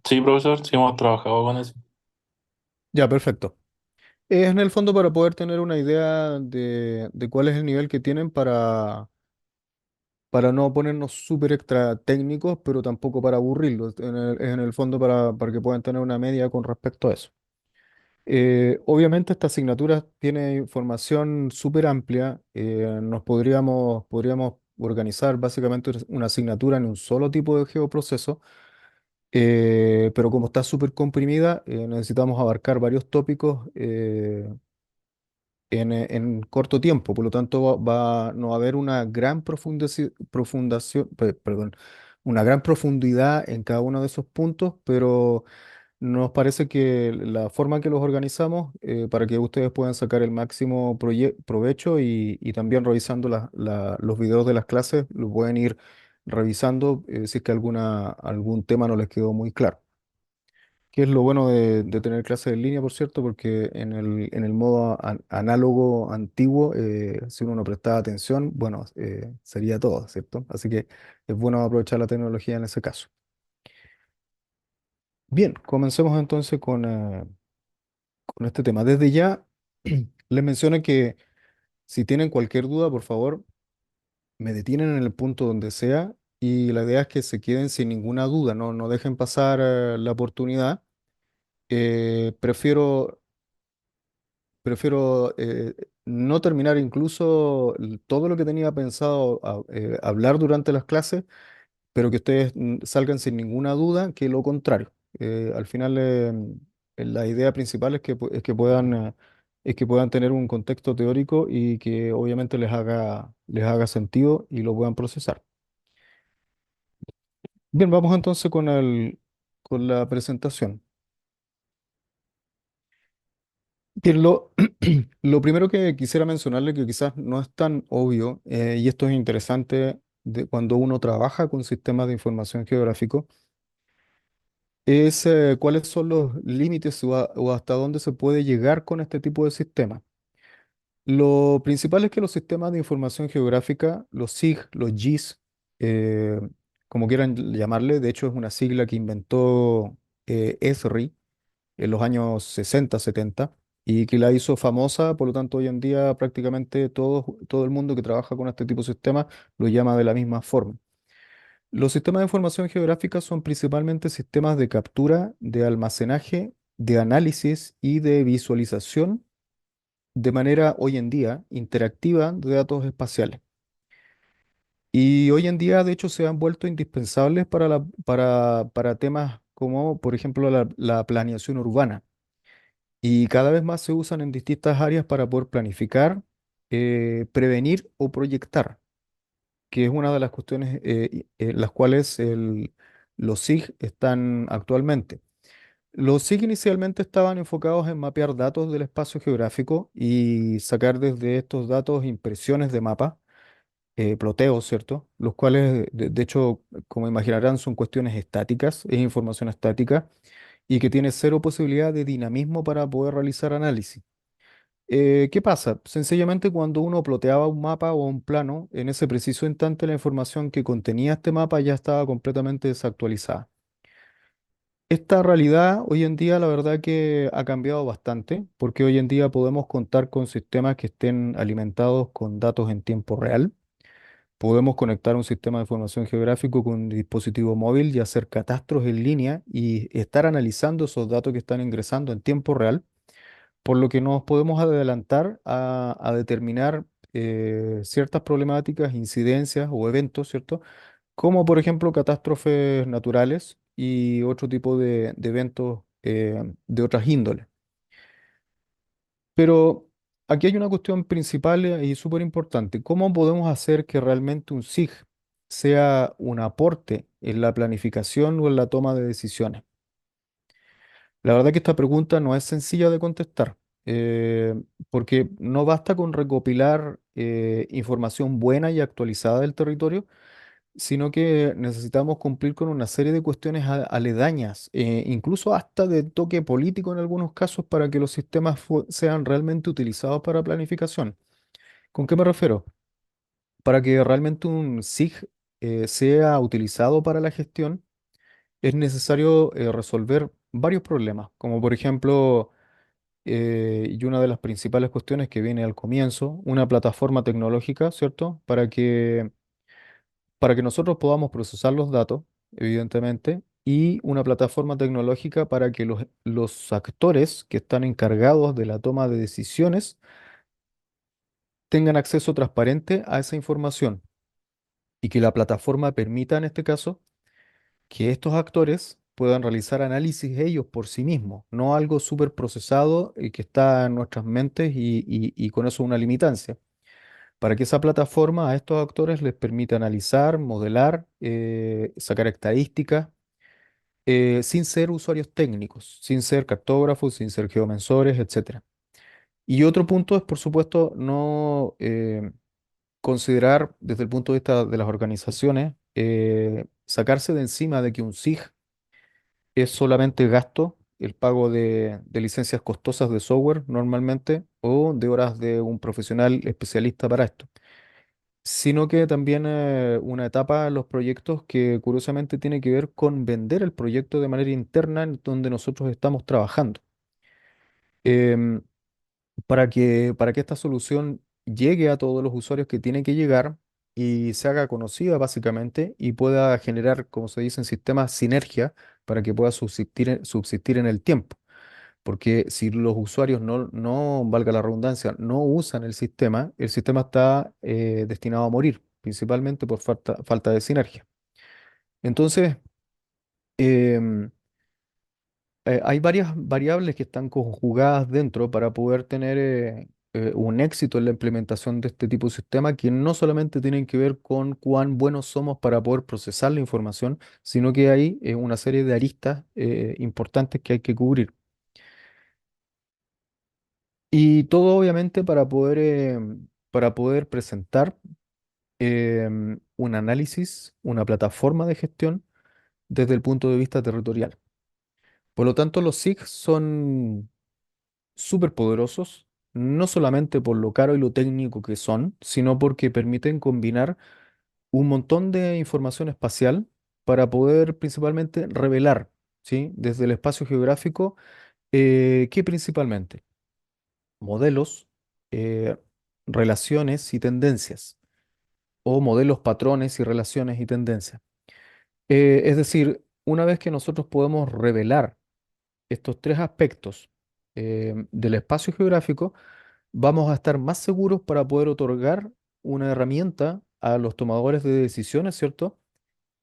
Sí, profesor, sí hemos trabajado con eso. Ya, perfecto. Es en el fondo para poder tener una idea de cuál es el nivel que tienen para no ponernos súper extra técnicos, pero tampoco para aburrirlos. Es en el fondo para que puedan tener una media con respecto a eso. Obviamente esta asignatura tiene información súper amplia. Podríamos organizar básicamente una asignatura en un solo tipo de geoproceso. Pero como está súper comprimida, necesitamos abarcar varios tópicos en corto tiempo. Por lo tanto, no va a haber una gran perdón, una gran profundidad en cada uno de esos puntos, pero nos parece que la forma en que los organizamos, para que ustedes puedan sacar el máximo provecho y también revisando los videos de las clases, lo pueden ir revisando si es que algún tema no les quedó muy claro. Que es lo bueno de tener clases en línea, por cierto, porque en el modo análogo antiguo, si uno no prestaba atención, bueno, sería todo, ¿cierto? Así que es bueno aprovechar la tecnología en ese caso. Bien, comencemos entonces con este tema. Desde ya, les menciono que si tienen cualquier duda, por favor, me detienen en el punto donde sea y la idea es que se queden sin ninguna duda, no dejen pasar la oportunidad. Prefiero no terminar incluso todo lo que tenía pensado hablar durante las clases, pero que ustedes salgan sin ninguna duda que lo contrario. Al final, la idea principal es que puedan tener un contexto teórico y que obviamente les haga sentido y lo puedan procesar. Bien, vamos entonces con la presentación. Bien, lo primero que quisiera mencionarle, que quizás no es tan obvio, y esto es interesante cuando uno trabaja con sistemas de información geográfico, es cuáles son los límites o hasta dónde se puede llegar con este tipo de sistemas. Lo principal es que los sistemas de información geográfica, los SIG, los GIS, eh, como quieran llamarle, de hecho es una sigla que inventó Esri en los años 60, 70, y que la hizo famosa. Por lo tanto, hoy en día prácticamente todo el mundo que trabaja con este tipo de sistemas lo llama de la misma forma. Los sistemas de información geográfica son principalmente sistemas de captura, de almacenaje, de análisis y de visualización de manera hoy en día interactiva de datos espaciales. Y hoy en día, de hecho, se han vuelto indispensables para temas como, por ejemplo, la planeación urbana. Y cada vez más se usan en distintas áreas para poder planificar, prevenir o proyectar, que es una de las cuestiones en las cuales los SIG están actualmente. Los SIG inicialmente estaban enfocados en mapear datos del espacio geográfico y sacar desde estos datos impresiones de mapa, ploteos, ¿cierto? Los cuales, de hecho, como imaginarán, son cuestiones estáticas, es información estática y que tiene cero posibilidad de dinamismo para poder realizar análisis. ¿Qué pasa? Sencillamente cuando uno ploteaba un mapa o un plano, en ese preciso instante la información que contenía este mapa ya estaba completamente desactualizada. Esta realidad hoy en día la verdad que ha cambiado bastante, porque hoy en día podemos contar con sistemas que estén alimentados con datos en tiempo real. Podemos conectar un sistema de información geográfico con un dispositivo móvil y hacer catastros en línea y estar analizando esos datos que están ingresando en tiempo real, por lo que nos podemos adelantar a determinar ciertas problemáticas, incidencias o eventos, ¿cierto? Como por ejemplo catástrofes naturales y otro tipo de eventos de otras índoles. Pero aquí hay una cuestión principal y súper importante. ¿Cómo podemos hacer que realmente un SIG sea un aporte en la planificación o en la toma de decisiones? La verdad que esta pregunta no es sencilla de contestar, eh, porque no basta con recopilar información buena y actualizada del territorio, sino que necesitamos cumplir con una serie de cuestiones aledañas, incluso hasta de toque político en algunos casos, para que los sistemas sean realmente utilizados para planificación. ¿Con qué me refiero? Para que realmente un SIG sea utilizado para la gestión, es necesario resolver varios problemas, como por ejemplo, y una de las principales cuestiones que viene al comienzo, una plataforma tecnológica, ¿cierto? Para que nosotros podamos procesar los datos, evidentemente, y una plataforma tecnológica para que los actores que están encargados de la toma de decisiones tengan acceso transparente a esa información y que la plataforma permita, en este caso, que estos actores puedan realizar análisis ellos por sí mismos, no algo súper procesado y que está en nuestras mentes y con eso una limitancia. Para que esa plataforma a estos actores les permita analizar, modelar, sacar estadísticas, sin ser usuarios técnicos, sin ser cartógrafos, sin ser geomensores, etcétera. Y otro punto es, por supuesto, no considerar desde el punto de vista de las organizaciones, sacarse de encima de que un SIG es solamente gasto, el pago de licencias costosas de software normalmente o de horas de un profesional especialista para esto, sino que también una etapa en los proyectos que curiosamente tiene que ver con vender el proyecto de manera interna en donde nosotros estamos trabajando. Em, para que esta solución llegue a todos los usuarios que tiene que llegar y se haga conocida básicamente y pueda generar, como se dice en sistemas, sinergia para que pueda subsistir en el tiempo. Porque si los usuarios valga la redundancia, no usan el sistema está destinado a morir, principalmente por falta de sinergia. Entonces, em, hay varias variables que están conjugadas dentro para poder tener un éxito en la implementación de este tipo de sistema que no solamente tienen que ver con cuán buenos somos para poder procesar la información, sino que hay una serie de aristas importantes que hay que cubrir. Y todo obviamente para poder presentar un análisis, una plataforma de gestión desde el punto de vista territorial. Por lo tanto, los SIG son súper poderosos, no solamente por lo caro y lo técnico que son, sino porque permiten combinar un montón de información espacial para poder principalmente revelar, ¿sí? Desde el espacio geográfico, ¿qué principalmente? Modelos, eh, relaciones y tendencias, o modelos, patrones y relaciones y tendencias. Es decir, una vez que nosotros podemos revelar estos tres aspectos del espacio geográfico, vamos a estar más seguros para poder otorgar una herramienta a los tomadores de decisiones, ¿cierto?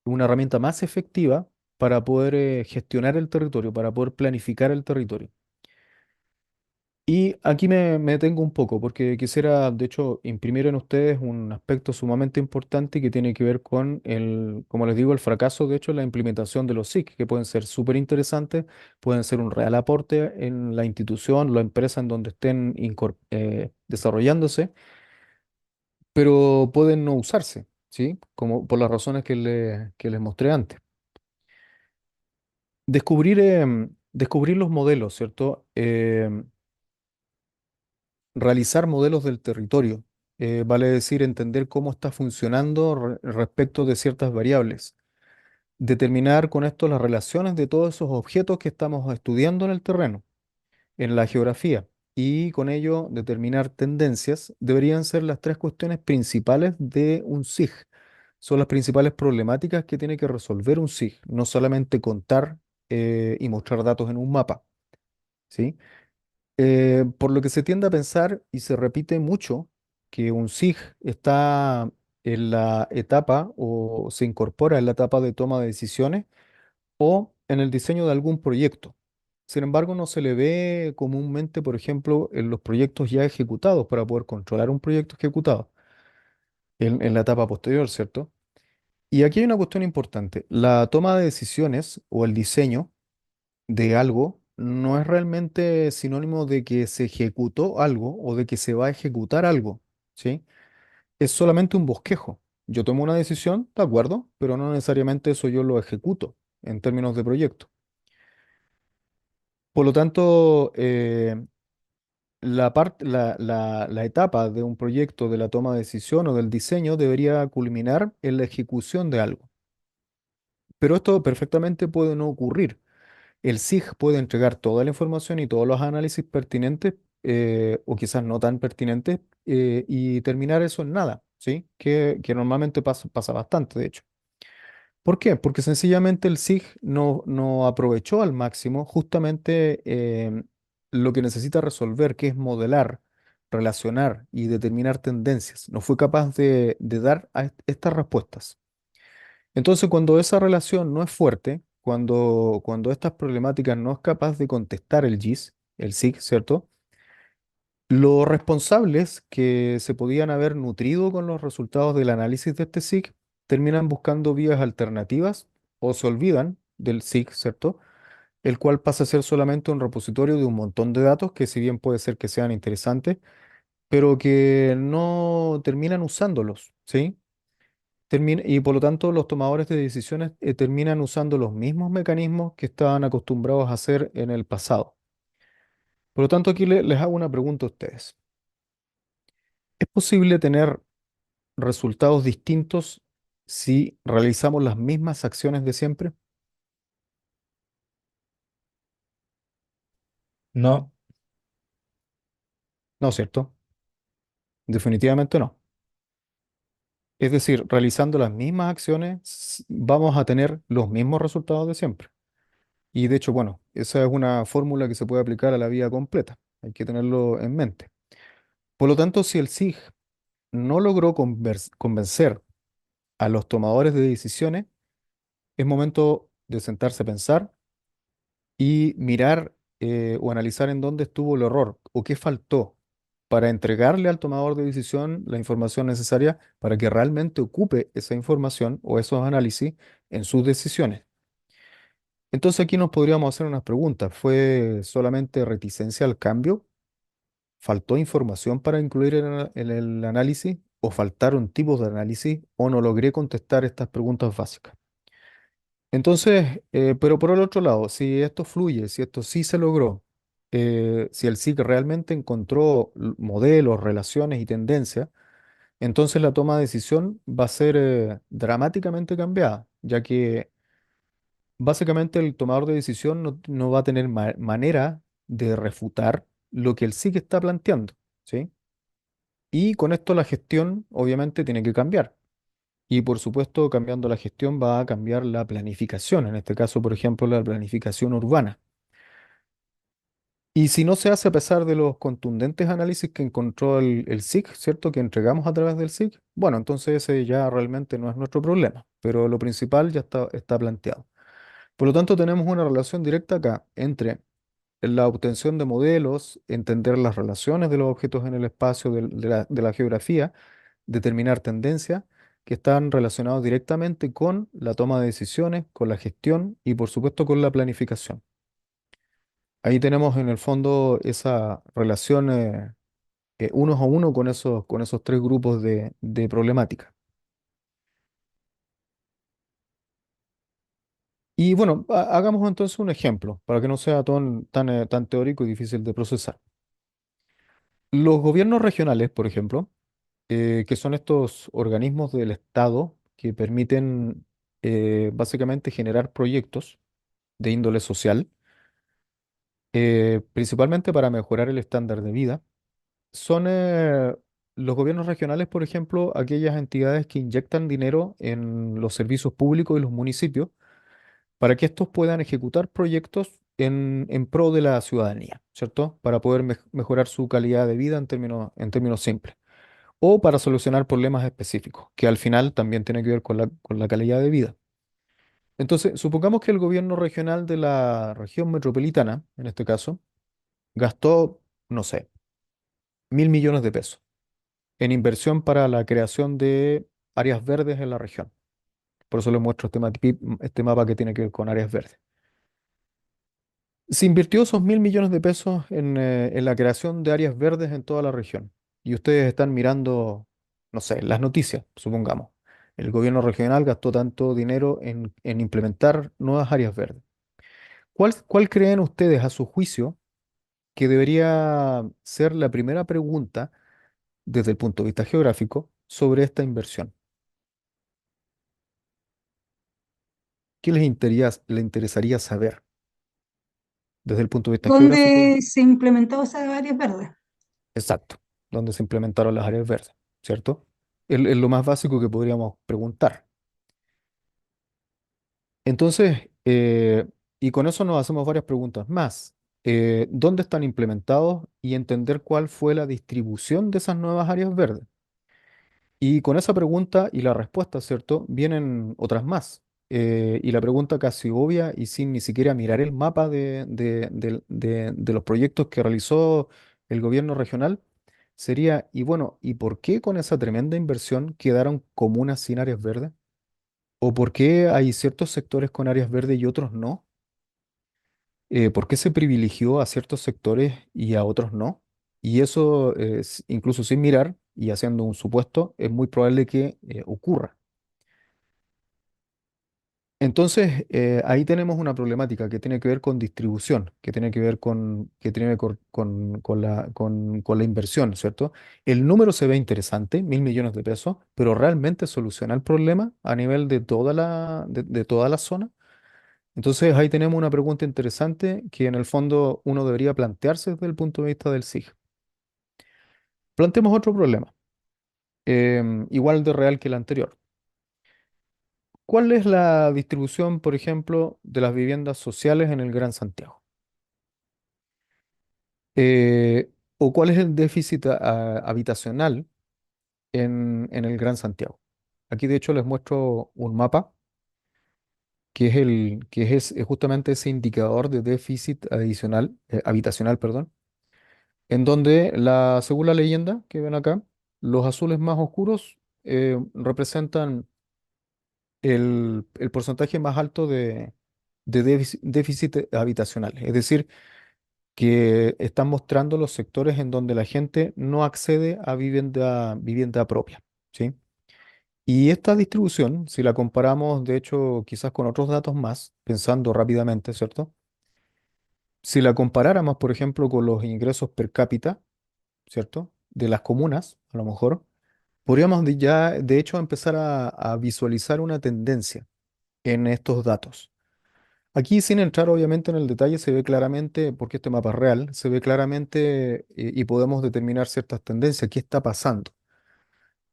Una herramienta más efectiva para poder gestionar el territorio, para poder planificar el territorio. Y aquí me detengo un poco porque quisiera, de hecho, imprimir en ustedes un aspecto sumamente importante que tiene que ver con el, como les digo, el fracaso, de hecho, en la implementación de los SIC, que pueden ser súper interesantes, pueden ser un real aporte en la institución, la empresa en donde estén desarrollándose, pero pueden no usarse, ¿sí? Como por las razones que les mostré antes. Descubrir los modelos, ¿cierto? Realizar modelos del territorio, vale decir entender cómo está funcionando respecto de ciertas variables. Determinar con esto las relaciones de todos esos objetos que estamos estudiando en el terreno, en la geografía, y con ello determinar tendencias, deberían ser las tres cuestiones principales de un SIG. Son las principales problemáticas que tiene que resolver un SIG, no solamente contar y mostrar datos en un mapa, ¿sí? Por lo que se tiende a pensar y se repite mucho que un SIG está en la etapa o se incorpora en la etapa de toma de decisiones o en el diseño de algún proyecto. Sin embargo, no se le ve comúnmente, por ejemplo, en los proyectos ya ejecutados para poder controlar un proyecto ejecutado en la etapa posterior, ¿cierto? Y aquí hay una cuestión importante. La toma de decisiones o el diseño de algo no es realmente sinónimo de que se ejecutó algo o de que se va a ejecutar algo, ¿sí? Es solamente un bosquejo. Yo tomo una decisión, de acuerdo, pero no necesariamente eso yo lo ejecuto en términos de proyecto. Por lo tanto, la etapa de un proyecto de la toma de decisión o del diseño debería culminar en la ejecución de algo. Pero esto perfectamente puede no ocurrir. El SIG puede entregar toda la información y todos los análisis pertinentes, o quizás no tan pertinentes, y terminar eso en nada, ¿sí? Que normalmente pasa bastante, de hecho. ¿Por qué? Porque sencillamente el SIG no aprovechó al máximo justamente lo que necesita resolver, que es modelar, relacionar y determinar tendencias. No fue capaz de dar estas respuestas. Entonces, cuando esa relación no es fuerte, cuando estas problemáticas no es capaz de contestar el GIS, el SIG, ¿cierto? Los responsables que se podían haber nutrido con los resultados del análisis de este SIG terminan buscando vías alternativas o se olvidan del SIG, ¿cierto? El cual pasa a ser solamente un repositorio de un montón de datos que si bien puede ser que sean interesantes, pero que no terminan usándolos, ¿sí? Y por lo tanto los tomadores de decisiones terminan usando los mismos mecanismos que estaban acostumbrados a hacer en el pasado. Por lo tanto, aquí les hago una pregunta a ustedes. ¿Es posible tener resultados distintos si realizamos las mismas acciones de siempre? No, No, ¿cierto? Definitivamente no. Es decir, realizando las mismas acciones vamos a tener los mismos resultados de siempre. Y de hecho, bueno, esa es una fórmula que se puede aplicar a la vida completa. Hay que tenerlo en mente. Por lo tanto, si el SIG no logró convencer a los tomadores de decisiones, es momento de sentarse a pensar y mirar o analizar en dónde estuvo el error o qué faltó para entregarle al tomador de decisión la información necesaria para que realmente ocupe esa información o esos análisis en sus decisiones. Entonces aquí nos podríamos hacer unas preguntas. ¿Fue solamente reticencia al cambio? ¿Faltó información para incluir en el análisis? ¿O faltaron tipos de análisis? ¿O no logré contestar estas preguntas básicas? Entonces, pero por el otro lado, si esto fluye, si esto sí se logró, si el SIC realmente encontró modelos, relaciones y tendencias, entonces la toma de decisión va a ser dramáticamente cambiada, ya que básicamente el tomador de decisión no va a tener manera de refutar lo que el SIC está planteando, ¿sí? Y con esto la gestión obviamente tiene que cambiar. Y por supuesto, cambiando la gestión va a cambiar la planificación, en este caso, por ejemplo, la planificación urbana. Y si no se hace a pesar de los contundentes análisis que encontró el SIC, ¿cierto? Que entregamos a través del SIC, bueno, entonces ese ya realmente no es nuestro problema, pero lo principal ya está planteado. Por lo tanto, tenemos una relación directa acá entre la obtención de modelos, entender las relaciones de los objetos en el espacio de la geografía, determinar tendencias que están relacionados directamente con la toma de decisiones, con la gestión y por supuesto con la planificación. Ahí tenemos en el fondo esa relación unos a uno con esos tres grupos de problemática. Y bueno, hagamos entonces un ejemplo para que no sea tan teórico y difícil de procesar. Los gobiernos regionales, por ejemplo, que son estos organismos del Estado que permiten básicamente generar proyectos de índole social, principalmente para mejorar el estándar de vida. Son los gobiernos regionales, por ejemplo, aquellas entidades que inyectan dinero en los servicios públicos y los municipios para que estos puedan ejecutar proyectos en pro de la ciudadanía, ¿cierto? Para poder mejorar su calidad de vida en términos simples. O para solucionar problemas específicos, que al final también tiene que ver con la calidad de vida. Entonces, supongamos que el gobierno regional de la región metropolitana, en este caso, gastó, no sé, 1.000 millones de pesos en inversión para la creación de áreas verdes en la región. Por eso les muestro este mapa que tiene que ver con áreas verdes. Se invirtió esos 1.000 millones de pesos en la creación de áreas verdes en toda la región. Y ustedes están mirando, no sé, las noticias, supongamos. El gobierno regional gastó tanto dinero en implementar nuevas áreas verdes. ¿Cuál creen ustedes, a su juicio, que debería ser la primera pregunta desde el punto de vista geográfico sobre esta inversión? ¿Qué le interesaría saber desde el punto de vista geográfico? ¿Dónde se implementó esas áreas verdes? Exacto, donde se implementaron las áreas verdes, ¿cierto? Es lo más básico que podríamos preguntar. Entonces, y con eso nos hacemos varias preguntas más. ¿Dónde están implementados y entender cuál fue la distribución de esas nuevas áreas verdes? Y con esa pregunta y la respuesta, ¿cierto? Vienen otras más. Y la pregunta casi obvia y sin ni siquiera mirar el mapa de los proyectos que realizó el gobierno regional sería, y bueno, ¿y por qué con esa tremenda inversión quedaron comunas sin áreas verdes? ¿O por qué hay ciertos sectores con áreas verdes y otros no? ¿Por qué se privilegió a ciertos sectores y a otros no? Y eso, incluso sin mirar y haciendo un supuesto, es muy probable que ocurra. Entonces, ahí tenemos una problemática que tiene que ver con distribución, que tiene que ver que tiene con la inversión, ¿cierto? El número se ve interesante, 1.000 millones de pesos, pero ¿realmente soluciona el problema a nivel de toda la zona? Entonces, ahí tenemos una pregunta interesante que en el fondo uno debería plantearse desde el punto de vista del SIG. Planteemos otro problema, igual de real que el anterior. ¿Cuál es la distribución, por ejemplo, de las viviendas sociales en el Gran Santiago? ¿O cuál es el déficit habitacional en el Gran Santiago? Aquí, de hecho, les muestro un mapa que es justamente ese indicador de déficit adicional, habitacional, perdón, en donde según la leyenda que ven acá, los azules más oscuros representan el porcentaje más alto de déficit habitacional. Es decir, que están mostrando los sectores en donde la gente no accede a vivienda propia, ¿sí? Y esta distribución, si la comparamos, de hecho, quizás con otros datos más, pensando rápidamente, ¿cierto? Si la comparáramos, por ejemplo, con los ingresos per cápita, ¿cierto? De las comunas, a lo mejor, podríamos ya, de hecho, empezar a visualizar una tendencia en estos datos. Aquí, sin entrar obviamente en el detalle, se ve claramente, porque este mapa es real, se ve claramente y podemos determinar ciertas tendencias. ¿Qué está pasando?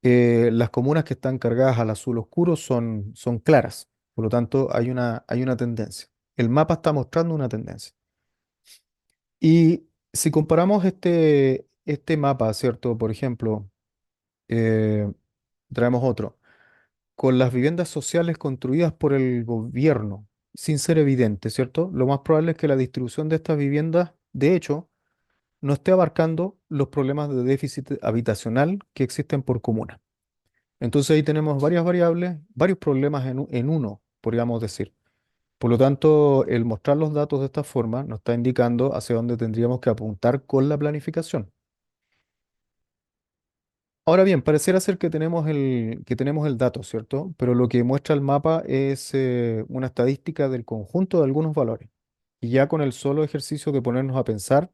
Las comunas que están cargadas al azul oscuro son claras, por lo tanto hay una tendencia. El mapa está mostrando una tendencia. Y si comparamos este mapa, ¿cierto? Por ejemplo, eh, traemos otro, con las viviendas sociales construidas por el gobierno, sin ser evidente, ¿cierto? Lo más probable es que la distribución de estas viviendas, de hecho, no esté abarcando los problemas de déficit habitacional que existen por comuna. Entonces ahí tenemos varias variables, varios problemas en uno, podríamos decir. Por lo tanto, el mostrar los datos de esta forma nos está indicando hacia dónde tendríamos que apuntar con la planificación. Ahora bien, pareciera ser que tenemos el dato, ¿cierto? Pero lo que muestra el mapa es una estadística del conjunto de algunos valores. Y ya con el solo ejercicio de ponernos a pensar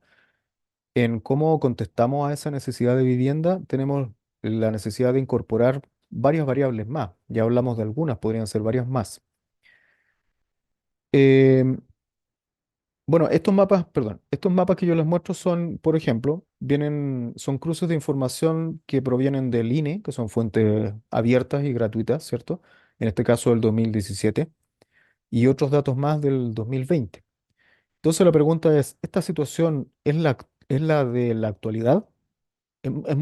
en cómo contestamos a esa necesidad de vivienda, tenemos la necesidad de incorporar varias variables más. Ya hablamos de algunas, podrían ser varias más. Em, Bueno, estos mapas que yo les muestro son, por ejemplo, son cruces de información que provienen del INE, que son fuentes abiertas y gratuitas, ¿cierto? En este caso del 2017, y otros datos más del 2020. Entonces la pregunta es, ¿esta situación es la de la actualidad? Es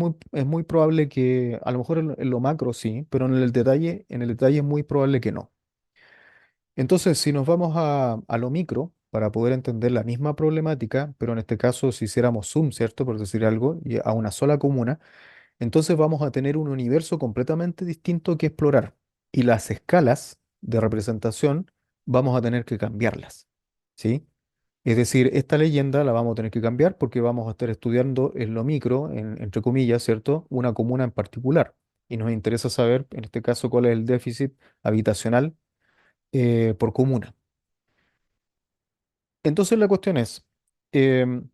muy probable que, a lo mejor en lo macro sí, pero en el detalle es muy probable que no. Entonces, si nos vamos a lo micro, para poder entender la misma problemática, pero en este caso si hiciéramos zoom, ¿cierto? Por decir algo, y a una sola comuna, entonces vamos a tener un universo completamente distinto que explorar. Y las escalas de representación vamos a tener que cambiarlas, ¿sí? Es decir, esta leyenda la vamos a tener que cambiar porque vamos a estar estudiando en lo micro, entre comillas, ¿cierto? Una comuna en particular. Y nos interesa saber, en este caso, cuál es el déficit habitacional por comuna. Entonces la cuestión es, em,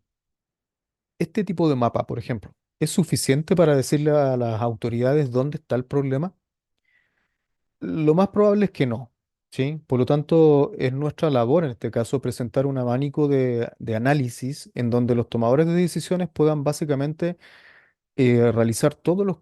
este tipo de mapa, por ejemplo, ¿es suficiente para decirle a las autoridades dónde está el problema? Lo más probable es que no. ¿sí? Por lo tanto, es nuestra labor en este caso presentar un abanico de análisis en donde los tomadores de decisiones puedan básicamente realizar todos los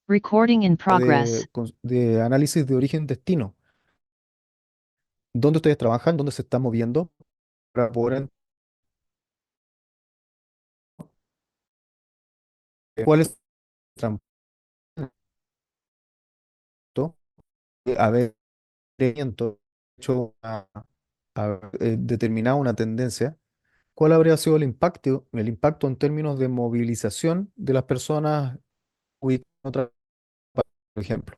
Recording in progress. de análisis de origen-destino. ¿Dónde ustedes trabajan? ¿Dónde se están moviendo? Para poder cuál es el transporte, haber hecho determinado una tendencia, ¿cuál habría sido el impacto en términos de movilización de las personas ubicadas en otra parte, por ejemplo?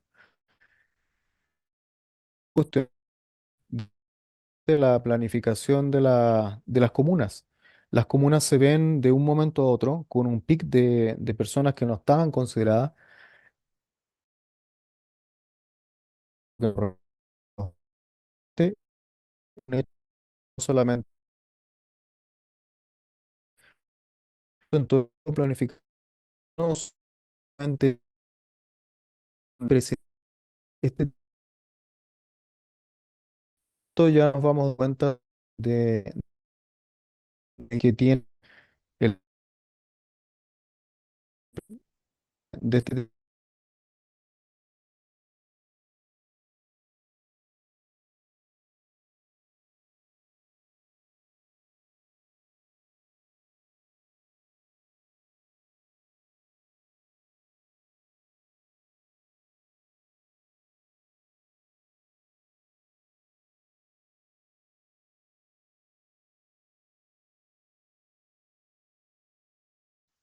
Usted de la planificación de las comunas. Las comunas se ven de un momento a otro con un pic de personas que no estaban consideradas, que un hecho solamente en todo planificación, no solamente este, esto ya nos vamos a dar cuenta de que tiene el, de este de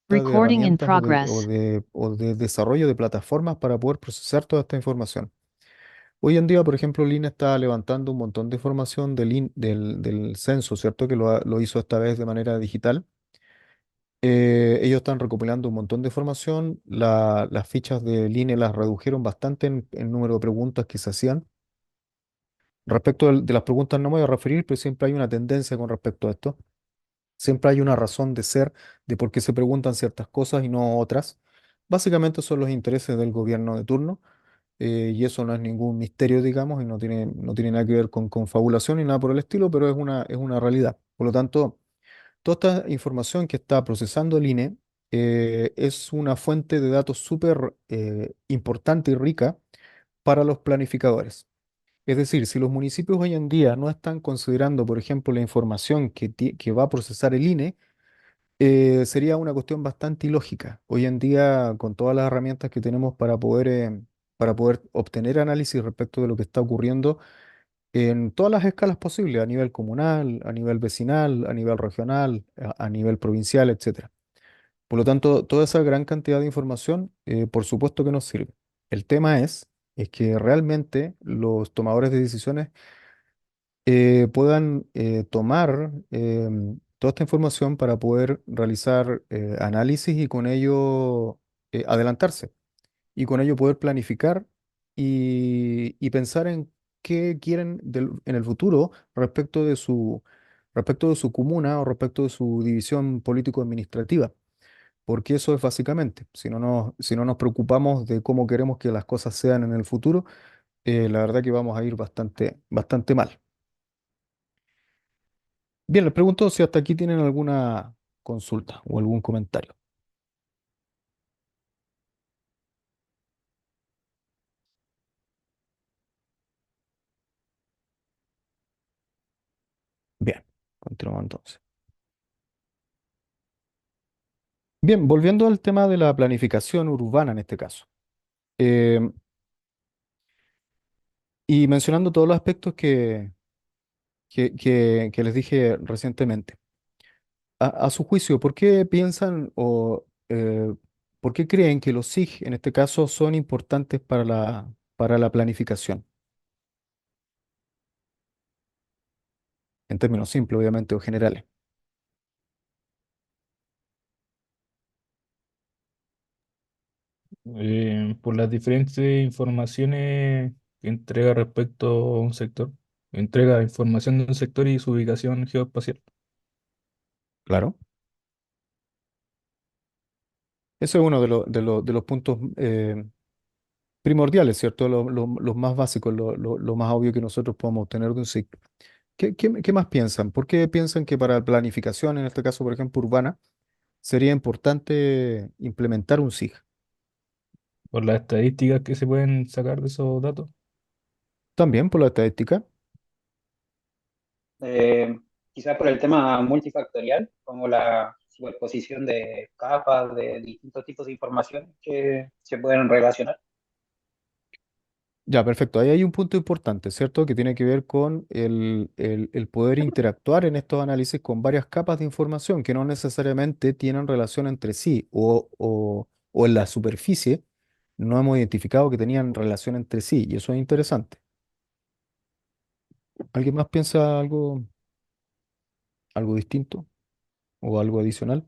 Recording in herramientas progress. o de desarrollo de plataformas para poder procesar toda esta información. Hoy en día, por ejemplo, Lina está levantando un montón de información del censo, ¿cierto? Que lo hizo esta vez de manera digital. Ellos están recopilando un montón de información. Las fichas de Line las redujeron bastante en el número de preguntas que se hacían. Respecto de las preguntas no me voy a referir, pero siempre hay una tendencia con respecto a esto. Siempre hay una razón de ser de por qué se preguntan ciertas cosas y no otras. Básicamente son los intereses del gobierno de turno, y eso no es ningún misterio, digamos, y no tiene nada que ver con confabulación ni nada por el estilo, pero es una realidad. Por lo tanto, toda esta información que está procesando el INE es una fuente de datos súper importante y rica para los planificadores. Es decir, si los municipios hoy en día no están considerando, por ejemplo, la información que va a procesar el INE, sería una cuestión bastante ilógica. Hoy en día, con todas las herramientas que tenemos para poder obtener análisis respecto de lo que está ocurriendo en todas las escalas posibles, a nivel comunal, a nivel vecinal, a nivel regional, a nivel provincial, etcétera. Por lo tanto, toda esa gran cantidad de información, por supuesto que nos sirve. El tema es que realmente los tomadores de decisiones puedan tomar toda esta información para poder realizar análisis y con ello adelantarse y con ello poder planificar y pensar en qué quieren en el futuro respecto de su comuna o respecto de su división político-administrativa. Porque eso es básicamente, si no nos preocupamos de cómo queremos que las cosas sean en el futuro, la verdad que vamos a ir bastante mal. Bien, les pregunto si hasta aquí tienen alguna consulta o algún comentario. Bien, continuamos entonces. Bien, volviendo al tema de la planificación urbana en este caso. eh, y mencionando todos los aspectos que les dije recientemente. A su juicio, ¿por qué piensan o por qué creen que los SIG en este caso son importantes para la planificación? En términos simples, obviamente, o generales. Por las diferentes informaciones que entrega respecto a un sector. Entrega información de un sector y su ubicación geoespacial. Claro. Ese es uno de los puntos primordiales, ¿cierto? Los más básicos, lo más obvio que nosotros podemos obtener de un SIG. ¿Qué más piensan? ¿Por qué piensan que para la planificación, en este caso, por ejemplo, urbana, sería importante implementar un SIG? por las estadísticas que se pueden sacar de esos datos. También por la estadística. Eh, Quizás por el tema multifactorial, como la superposición de capas de distintos tipos de información que se pueden relacionar. Ya, perfecto. Ahí hay un punto importante, ¿cierto? Que tiene que ver con el poder interactuar en estos análisis con varias capas de información que no necesariamente tienen relación entre sí o en la superficie no hemos identificado que tenían relación entre sí y eso es interesante. ¿Alguien más piensa algo distinto o algo adicional?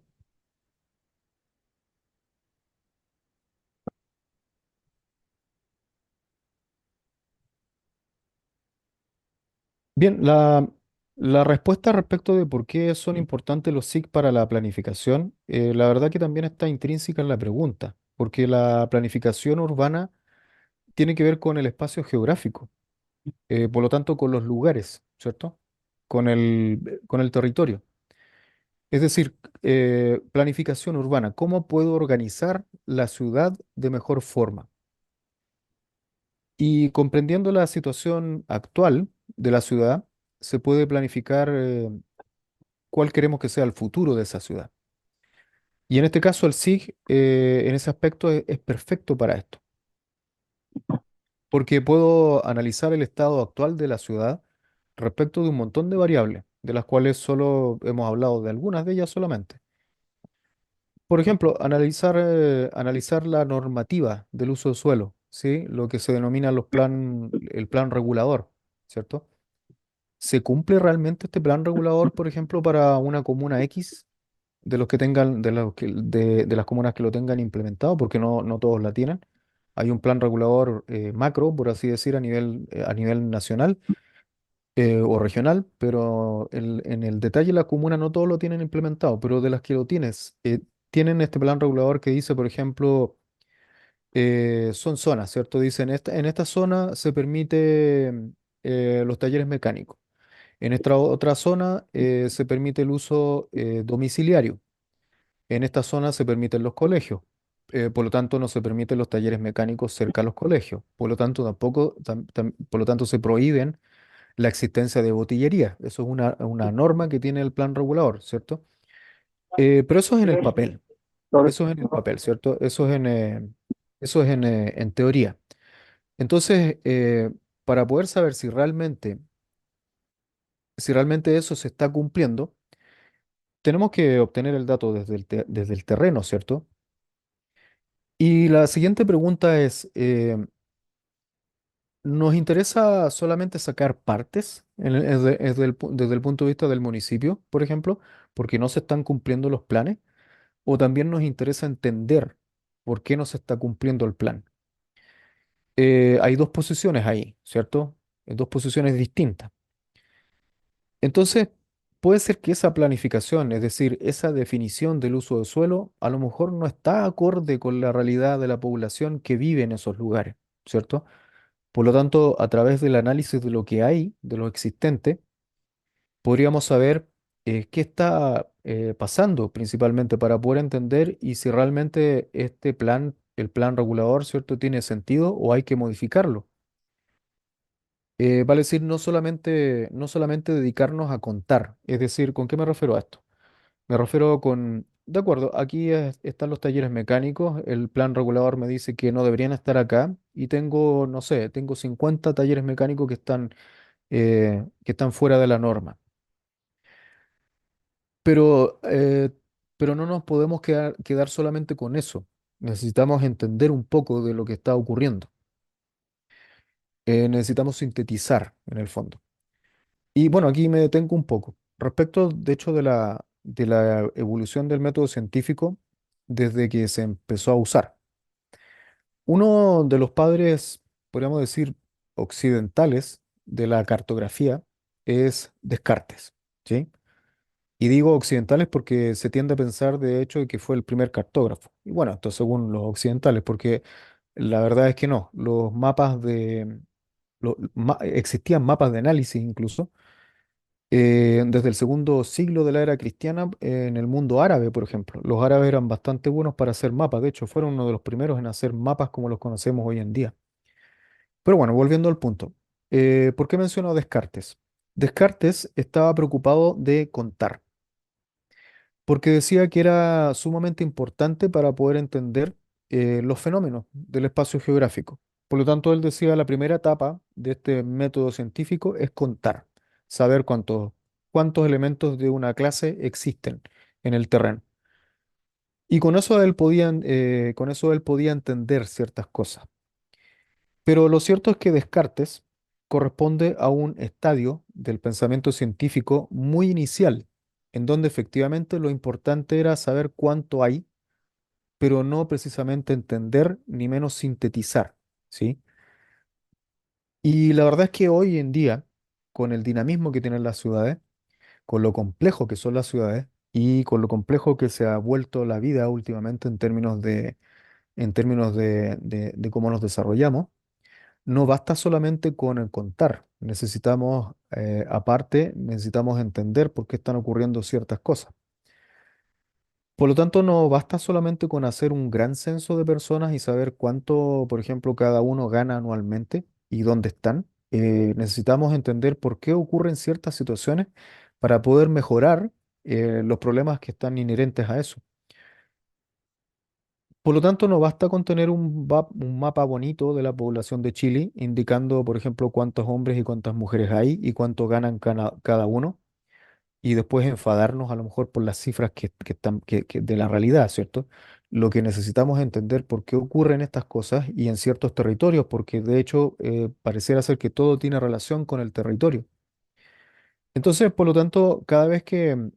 Bien, la respuesta respecto de por qué son importantes los SIG para la planificación, la verdad que también está intrínseca en la pregunta, porque la planificación urbana tiene que ver con el espacio geográfico, por lo tanto con los lugares, ¿cierto? Con el territorio. Es decir, planificación urbana, ¿cómo puedo organizar la ciudad de mejor forma? Y comprendiendo la situación actual de la ciudad, se puede planificar cuál queremos que sea el futuro de esa ciudad. Y en este caso el SIG, en ese aspecto, es perfecto para esto, porque puedo analizar el estado actual de la ciudad respecto de un montón de variables, de las cuales solo hemos hablado de algunas de ellas solamente. Por ejemplo, analizar la normativa del uso de suelo, ¿sí? Lo que se denomina el plan regulador, ¿cierto? ¿Se cumple realmente este plan regulador, por ejemplo, para una comuna X de los que tengan, de las comunas que lo tengan implementado, porque no todos la tienen? Hay un plan regulador macro, por así decir, a nivel nacional o regional, pero en el detalle la comuna no todos lo tienen implementado, pero de las que lo tienes, tienen este plan regulador que dice, por ejemplo, son zonas, ¿cierto? Dicen, en esta zona se permite los talleres mecánicos. En esta otra zona se permite el uso domiciliario. En esta zona se permiten los colegios. Por lo tanto, no se permiten los talleres mecánicos cerca de los colegios. Por lo tanto, por lo tanto, se prohíben la existencia de botillería. Eso es una norma que tiene el plan regulador, ¿cierto? Pero eso es en el papel. Eso es en el papel, ¿cierto? Eso es en teoría. Entonces, para poder saber si realmente eso se está cumpliendo, tenemos que obtener el dato desde el terreno, ¿cierto? Y la siguiente pregunta es, ¿nos interesa solamente sacar partes desde el punto de vista del municipio, por ejemplo, porque no se están cumpliendo los planes? ¿O también nos interesa entender por qué no se está cumpliendo el plan? Hay dos posiciones ahí, ¿cierto? Dos posiciones distintas. Entonces, puede ser que esa planificación, es decir, esa definición del uso de suelo, a lo mejor no está acorde con la realidad de la población que vive en esos lugares, ¿cierto? Por lo tanto, a través del análisis de lo que hay, de lo existente, podríamos saber qué está pasando principalmente para poder entender y si realmente este plan, el plan regulador, ¿cierto?, tiene sentido o hay que modificarlo. Vale decir, no solamente dedicarnos a contar, es decir, ¿con qué me refiero a esto? Me refiero de acuerdo, aquí están los talleres mecánicos, el plan regulador me dice que no deberían estar acá y tengo, no sé, tengo 50 talleres mecánicos que están fuera de la norma. Pero, pero no nos podemos quedar solamente con eso. Necesitamos entender un poco de lo que está ocurriendo. Necesitamos sintetizar en el fondo. Y bueno, aquí me detengo un poco. Respecto, de hecho, de la evolución del método científico desde que se empezó a usar. Uno de los padres, podríamos decir, occidentales de la cartografía es Descartes, ¿sí? Y digo occidentales porque se tiende a pensar, de hecho, que fue el primer cartógrafo. Y bueno, esto según los occidentales, porque la verdad es que no. Existían mapas de análisis incluso, desde el segundo siglo de la era cristiana en el mundo árabe, por ejemplo. Los árabes eran bastante buenos para hacer mapas, de hecho fueron uno de los primeros en hacer mapas como los conocemos hoy en día. Pero bueno, volviendo al punto, ¿por qué menciono a Descartes? Descartes estaba preocupado de contar, porque decía que era sumamente importante para poder entender los fenómenos del espacio geográfico. Por lo tanto, él decía la primera etapa de este método científico es contar, saber cuántos elementos de una clase existen en el terreno. Y con eso él podía entender ciertas cosas. Pero lo cierto es que Descartes corresponde a un estadio del pensamiento científico muy inicial, en donde efectivamente lo importante era saber cuánto hay, pero no precisamente entender ni menos sintetizar, ¿sí? Y la verdad es que hoy en día, con el dinamismo que tienen las ciudades, con lo complejo que son las ciudades y con lo complejo que se ha vuelto la vida últimamente en términos de cómo nos desarrollamos, no basta solamente con el contar, necesitamos, aparte, necesitamos entender por qué están ocurriendo ciertas cosas. Por lo tanto, no basta solamente con hacer un gran censo de personas y saber cuánto, por ejemplo, cada uno gana anualmente y dónde están. Necesitamos entender por qué ocurren ciertas situaciones para poder mejorar los problemas que están inherentes a eso. Por lo tanto, no basta con tener un mapa bonito de la población de Chile, indicando, por ejemplo, cuántos hombres y cuántas mujeres hay y cuánto ganan cada uno, y después enfadarnos a lo mejor por las cifras de la realidad, ¿cierto? Lo que necesitamos es entender por qué ocurren estas cosas y en ciertos territorios, porque de hecho pareciera ser que todo tiene relación con el territorio. Entonces, por lo tanto, cada vez que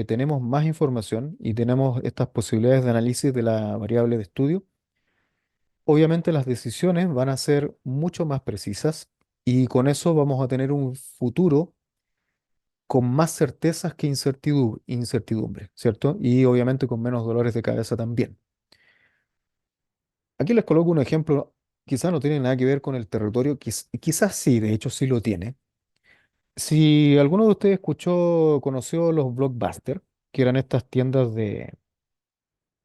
tenemos más información y tenemos estas posibilidades de análisis de la variable de estudio, obviamente las decisiones van a ser mucho más precisas y con eso vamos a tener un futuro con más certezas que incertidumbre, ¿cierto? Y obviamente con menos dolores de cabeza también. Aquí les coloco un ejemplo, quizás no tiene nada que ver con el territorio, quizás sí, de hecho sí lo tiene. Si alguno de ustedes conoció los Blockbuster, que eran estas tiendas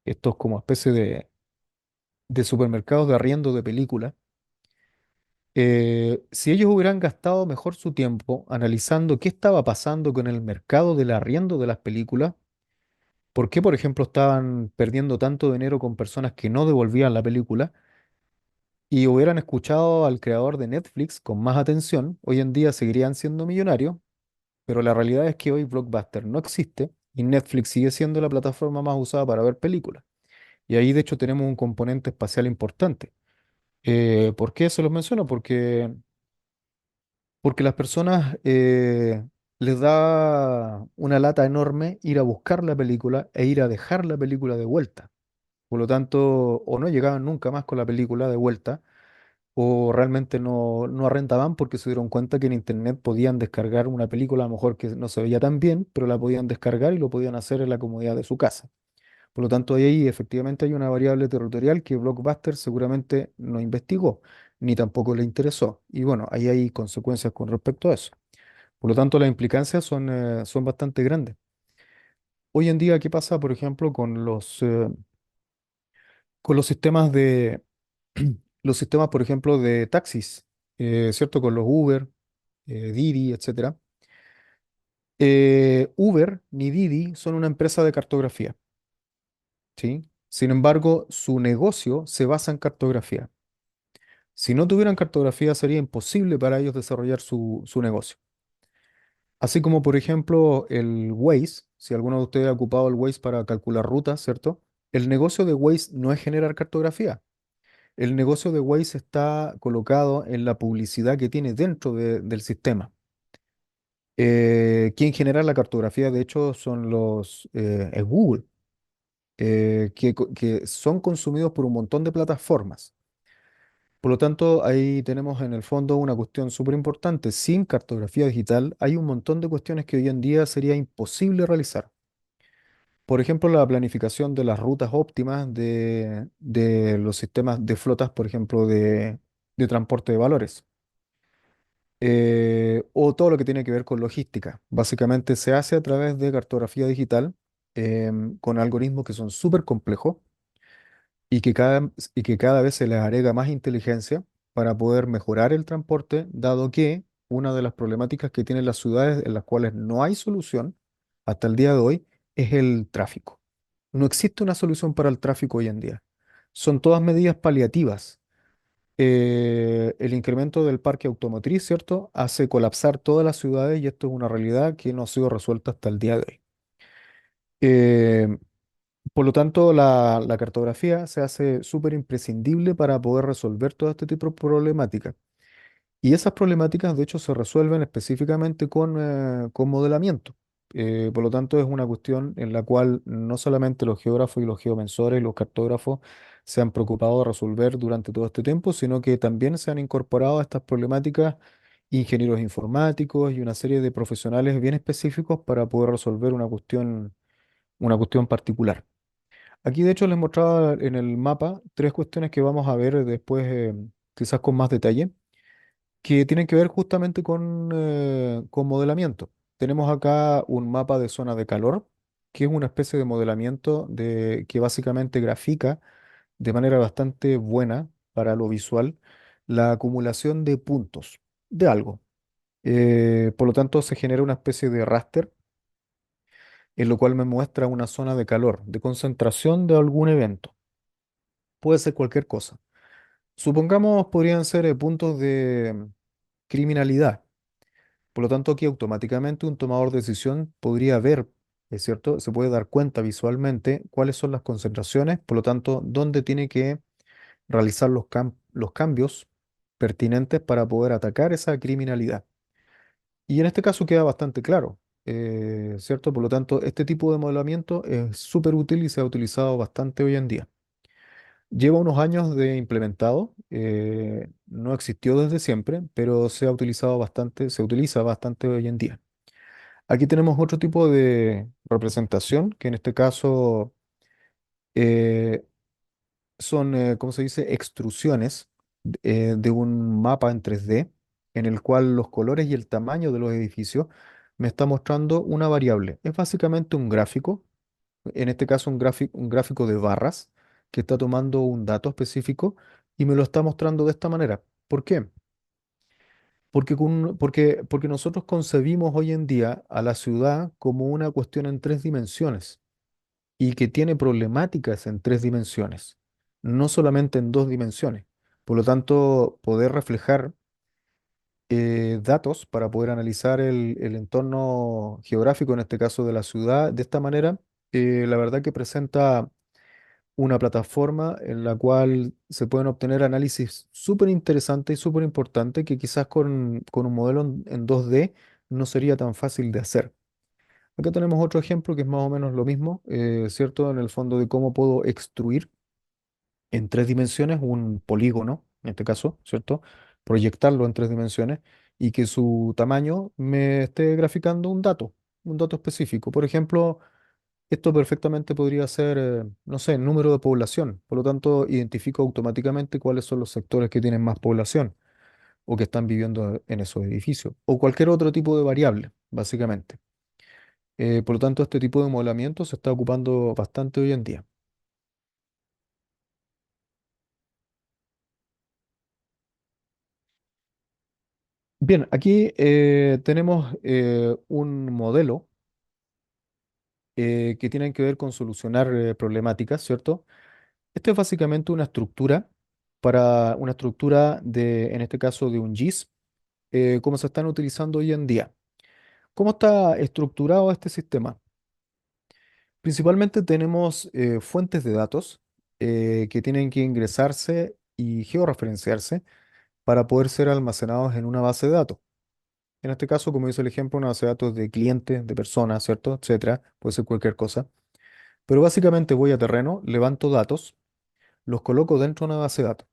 estos como especie de supermercados de arriendo de películas. Si ellos hubieran gastado mejor su tiempo analizando qué estaba pasando con el mercado del arriendo de las películas, por qué, por ejemplo, estaban perdiendo tanto dinero con personas que no devolvían la película, y hubieran escuchado al creador de Netflix con más atención, hoy en día seguirían siendo millonarios, pero la realidad es que hoy Blockbuster no existe y Netflix sigue siendo la plataforma más usada para ver películas. Y ahí, de hecho, tenemos un componente espacial importante. ¿Por qué se los menciono? Porque las personas les da una lata enorme ir a buscar la película e ir a dejar la película de vuelta. Por lo tanto, o no llegaban nunca más con la película de vuelta, o realmente no arrendaban porque se dieron cuenta que en internet podían descargar una película, a lo mejor que no se veía tan bien, pero la podían descargar y lo podían hacer en la comodidad de su casa. Por lo tanto, ahí efectivamente hay una variable territorial que Blockbuster seguramente no investigó, ni tampoco le interesó. Y bueno, ahí hay consecuencias con respecto a eso. Por lo tanto, las implicancias son bastante grandes. Hoy en día, ¿qué pasa, por ejemplo, con los sistemas los sistemas, por ejemplo, de taxis, ¿cierto? Con los Uber, Didi, etcétera. Uber ni Didi son una empresa de cartografía, ¿sí? Sin embargo, su negocio se basa en cartografía. Si no tuvieran cartografía, sería imposible para ellos desarrollar su negocio. Así como, por ejemplo, el Waze, si alguno de ustedes ha ocupado el Waze para calcular rutas, ¿cierto? El negocio de Waze no es generar cartografía. El negocio de Waze está colocado en la publicidad que tiene dentro del sistema. Quien genera la cartografía, de hecho, es Google, que son consumidos por un montón de plataformas. Por lo tanto, ahí tenemos en el fondo una cuestión súper importante. Sin cartografía digital hay un montón de cuestiones que hoy en día sería imposible realizar. Por ejemplo, la planificación de las rutas óptimas de los sistemas de flotas, por ejemplo, de transporte de valores. o todo lo que tiene que ver con logística. Básicamente se hace a través de cartografía digital con algoritmos que son súper complejos y que cada vez se les agrega más inteligencia para poder mejorar el transporte, dado que una de las problemáticas que tienen las ciudades en las cuales no hay solución hasta el día de hoy es el tráfico. No existe una solución para el tráfico hoy en día. Son todas medidas paliativas. El incremento del parque automotriz, ¿cierto? Hace colapsar todas las ciudades y esto es una realidad que no ha sido resuelta hasta el día de hoy. Eh, por lo tanto, la cartografía se hace súper imprescindible para poder resolver todo este tipo de problemáticas. Y esas problemáticas, de hecho, se resuelven específicamente con modelamiento. Por lo tanto, es una cuestión en la cual no solamente los geógrafos y los geomensores y los cartógrafos se han preocupado de resolver durante todo este tiempo, sino que también se han incorporado a estas problemáticas ingenieros informáticos y una serie de profesionales bien específicos para poder resolver una cuestión particular. Aquí, de hecho, les mostraba en el mapa tres cuestiones que vamos a ver después, quizás con más detalle que tienen que ver justamente con modelamiento. Tenemos acá un mapa de zona de calor, que es una especie de modelamiento que básicamente grafica de manera bastante buena para lo visual la acumulación de puntos de algo. Por lo tanto, se genera una especie de raster, en lo cual me muestra una zona de calor, de concentración de algún evento. Puede ser cualquier cosa. Supongamos podrían ser puntos de criminalidad. Por lo tanto, aquí automáticamente un tomador de decisión podría ver, ¿es cierto? Se puede dar cuenta visualmente cuáles son las concentraciones, por lo tanto, dónde tiene que realizar los cambios pertinentes para poder atacar esa criminalidad. Y en este caso queda bastante claro, ¿cierto? Por lo tanto, este tipo de modelamiento es súper útil y se ha utilizado bastante hoy en día. Lleva unos años de implementado, no existió desde siempre, pero se ha utilizado bastante, se utiliza bastante hoy en día. Aquí tenemos otro tipo de representación, que en este caso eh, son, ¿cómo se dice?, extrusiones de un mapa en 3D, en el cual los colores y el tamaño de los edificios me está mostrando una variable. Es básicamente un gráfico, en este caso un gráfico de barras, que está tomando un dato específico y me lo está mostrando de esta manera. ¿Por qué? Porque nosotros concebimos hoy en día a la ciudad como una cuestión en tres dimensiones y que tiene problemáticas en tres dimensiones, no solamente en dos dimensiones. Por lo tanto, poder reflejar datos para poder analizar el entorno geográfico, en este caso de la ciudad, de esta manera, la verdad que presenta una plataforma en la cual se pueden obtener análisis súper interesantes y súper importantes que quizás con un modelo en 2D no sería tan fácil de hacer. Acá tenemos otro ejemplo que es más o menos lo mismo, ¿cierto? En el fondo de cómo puedo extruir en tres dimensiones un polígono, en este caso, ¿cierto? Proyectarlo en tres dimensiones y que su tamaño me esté graficando un dato específico. Por ejemplo, esto perfectamente podría ser, no sé, el número de población. Por lo tanto, identifico automáticamente cuáles son los sectores que tienen más población o que están viviendo en esos edificios. O cualquier otro tipo de variable, básicamente. Por lo tanto, este tipo de modelamiento se está ocupando bastante hoy en día. Bien, aquí tenemos un modelo que tiene que ver con solucionar problemáticas, ¿cierto? Esto es básicamente una estructura para una estructura de, en este caso, de un GIS, como se están utilizando hoy en día. ¿Cómo está estructurado este sistema? Principalmente tenemos fuentes de datos que tienen que ingresarse y georreferenciarse para poder ser almacenados en una base de datos. En este caso, como dice el ejemplo, una base de datos de clientes, de personas, ¿cierto? Etcétera. Puede ser cualquier cosa. Pero básicamente voy a terreno, levanto datos, los coloco dentro de una base de datos.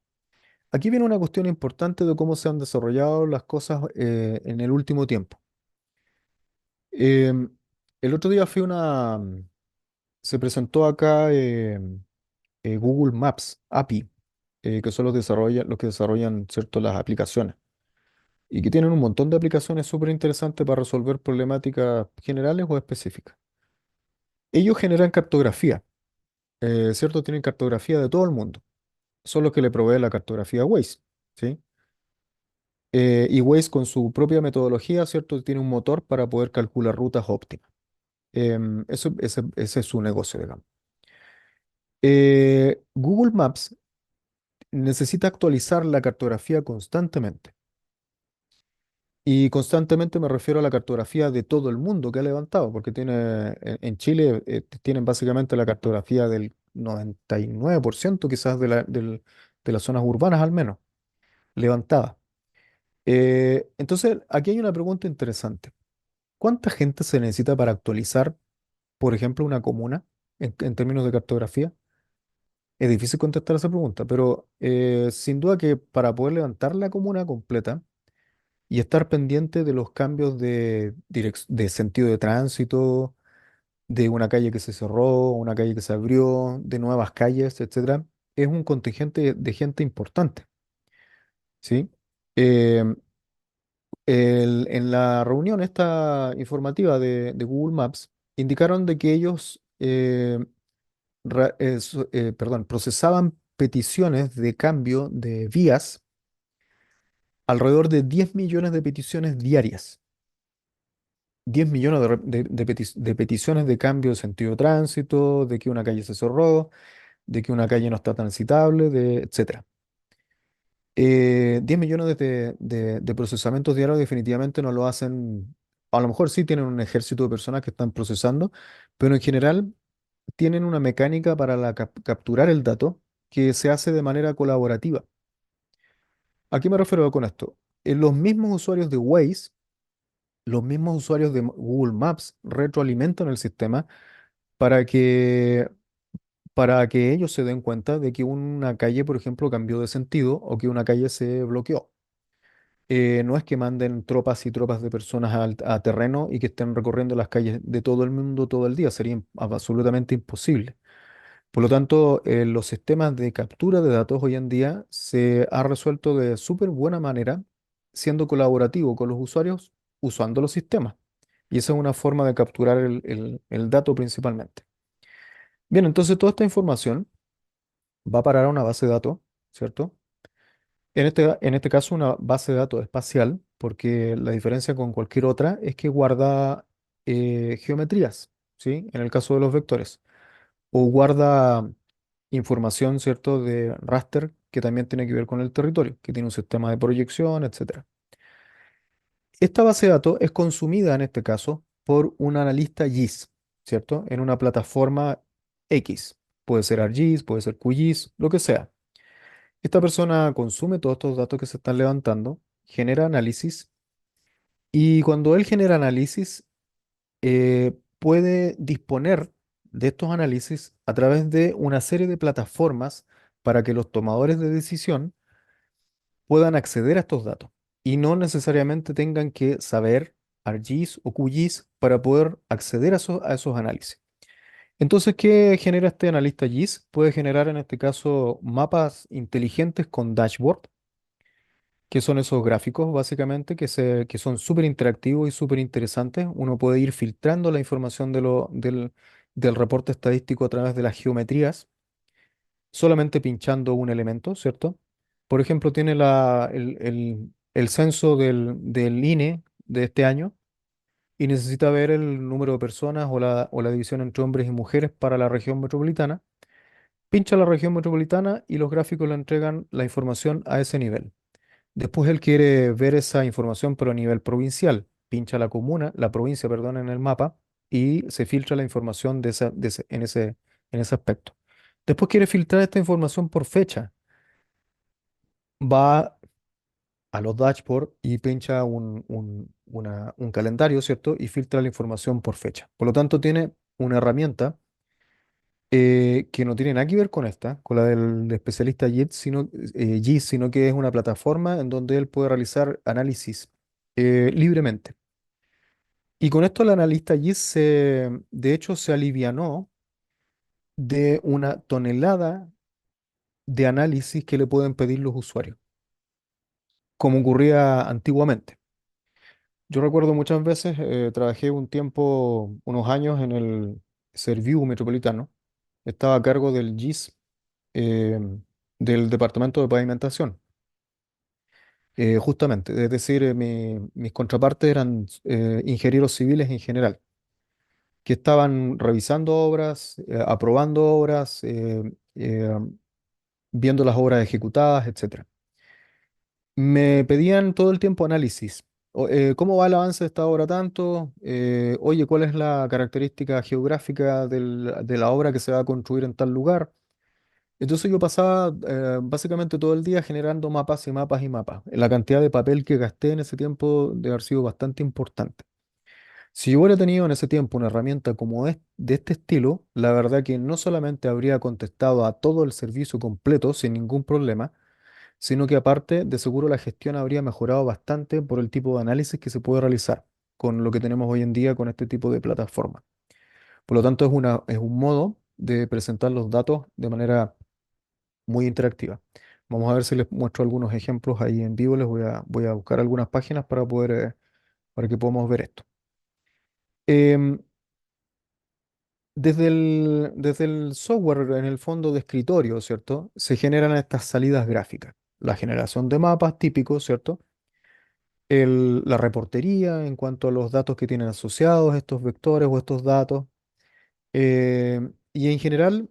Aquí viene una cuestión importante de cómo se han desarrollado las cosas en el último tiempo. Em, el otro día se presentó acá Google Maps API, que son los que desarrollan, ¿cierto? Las aplicaciones. y que tienen un montón de aplicaciones súper interesantes para resolver problemáticas generales o específicas. Ellos generan cartografía, ¿cierto? Tienen cartografía de todo el mundo, son los que le provee la cartografía a Waze, ¿sí? Y Waze con su propia metodología, ¿cierto? Tiene un motor para poder calcular rutas óptimas. Ese es su negocio, digamos. Google Maps necesita actualizar la cartografía constantemente. Y constantemente me refiero a la cartografía de todo el mundo que ha levantado, porque en Chile tienen básicamente la cartografía del 99% quizás de las zonas urbanas al menos, levantada. Entonces, aquí hay una pregunta interesante. ¿Cuánta gente se necesita para actualizar, por ejemplo, una comuna en términos de cartografía? Es difícil contestar esa pregunta, pero sin duda que para poder levantar la comuna completa y estar pendiente de los cambios de sentido de tránsito, de una calle que se cerró, una calle que se abrió, de nuevas calles, etcétera, es un contingente de gente importante, ¿sí? Em, en la reunión esta informativa de Google Maps, indicaron de que ellos procesaban peticiones de cambio de vías, alrededor de 10 millones de peticiones diarias. 10 millones de peticiones de cambio de sentido de tránsito, de que una calle se cerró, de que una calle no está transitable, etcétera. 10 millones de procesamientos diarios definitivamente no lo hacen, a lo mejor sí tienen un ejército de personas que están procesando, pero en general tienen una mecánica para capturar el dato que se hace de manera colaborativa. ¿A qué me refiero con esto? Los mismos usuarios de Waze, los mismos usuarios de Google Maps retroalimentan el sistema para que, para que ellos se den cuenta de que una calle, por ejemplo, cambió de sentido o que una calle se bloqueó. No es que manden tropas y tropas de personas a terreno y que estén recorriendo las calles de todo el mundo todo el día, sería absolutamente imposible. Por lo tanto, los sistemas de captura de datos hoy en día se ha resuelto de súper buena manera, siendo colaborativo con los usuarios, usando los sistemas. Y esa es una forma de capturar el dato principalmente. Bien, entonces toda esta información va a parar a una base de datos, ¿cierto? En este caso, una base de datos espacial, porque la diferencia con cualquier otra es que guarda geometrías, ¿sí? En el caso de los vectores. O guarda información, ¿cierto?, de raster que también tiene que ver con el territorio, que tiene un sistema de proyección, etcétera. Esta base de datos es consumida en este caso por un analista GIS, ¿cierto? En una plataforma X. Puede ser ArcGIS, puede ser QGIS, lo que sea. Esta persona consume todos estos datos que se están levantando, genera análisis y cuando él genera análisis, puede disponer de estos análisis a través de una serie de plataformas para que los tomadores de decisión puedan acceder a estos datos y no necesariamente tengan que saber ArcGIS o QGIS para poder acceder a esos análisis. Entonces, ¿qué genera este analista GIS? Puede generar en este caso mapas inteligentes con dashboard, que son esos gráficos básicamente que son súper interactivos y súper interesantes. Uno puede ir filtrando la información del reporte estadístico a través de las geometrías, solamente pinchando un elemento, ¿cierto? Por ejemplo, tiene el censo del INE de este año y necesita ver el número de personas o la división entre hombres y mujeres para la región metropolitana. Pincha la región metropolitana y los gráficos le entregan la información a ese nivel. Después él quiere ver esa información pero a nivel provincial. Pincha la provincia, perdón, en el mapa y se filtra la información en ese aspecto. Después quiere filtrar esta información por fecha. Va a los dashboard y pincha un calendario, ¿cierto? Y filtra la información por fecha. Por lo tanto, tiene una herramienta que no tiene nada que ver con esta, con la del especialista GIS, sino que es una plataforma en donde él puede realizar análisis libremente. Y con esto el analista GIS de hecho se alivianó de una tonelada de análisis que le pueden pedir los usuarios. como ocurría antiguamente. Yo recuerdo muchas veces, trabajé un tiempo, unos años en el Serviu Metropolitano. Estaba a cargo del GIS, eh, del Departamento de Pavimentación, justamente. Es decir, mis contrapartes eran ingenieros civiles en general, que estaban revisando obras, aprobando obras, viendo las obras ejecutadas, etcétera. Me pedían todo el tiempo análisis. ¿Cómo va el avance de esta obra tanto? Oye, ¿cuál es la característica geográfica de la obra que se va a construir en tal lugar? Entonces yo pasaba básicamente todo el día generando mapas y mapas y mapas. La cantidad de papel que gasté en ese tiempo debe haber sido bastante importante. Si yo hubiera tenido en ese tiempo una herramienta como de este estilo, la verdad que no solamente habría contestado a todo el servicio completo sin ningún problema, sino que aparte de seguro la gestión habría mejorado bastante por el tipo de análisis que se puede realizar con lo que tenemos hoy en día con este tipo de plataforma. Por lo tanto, es un modo de presentar los datos de manera muy interactiva. Vamos a ver si les muestro algunos ejemplos ahí en vivo. Voy a buscar algunas páginas para para que podamos ver esto. Em, desde el software, en el fondo de escritorio, ¿cierto? Se generan estas salidas gráficas. La generación de mapas típicos, ¿cierto? La reportería en cuanto a los datos que tienen asociados estos vectores o estos datos. Y en general,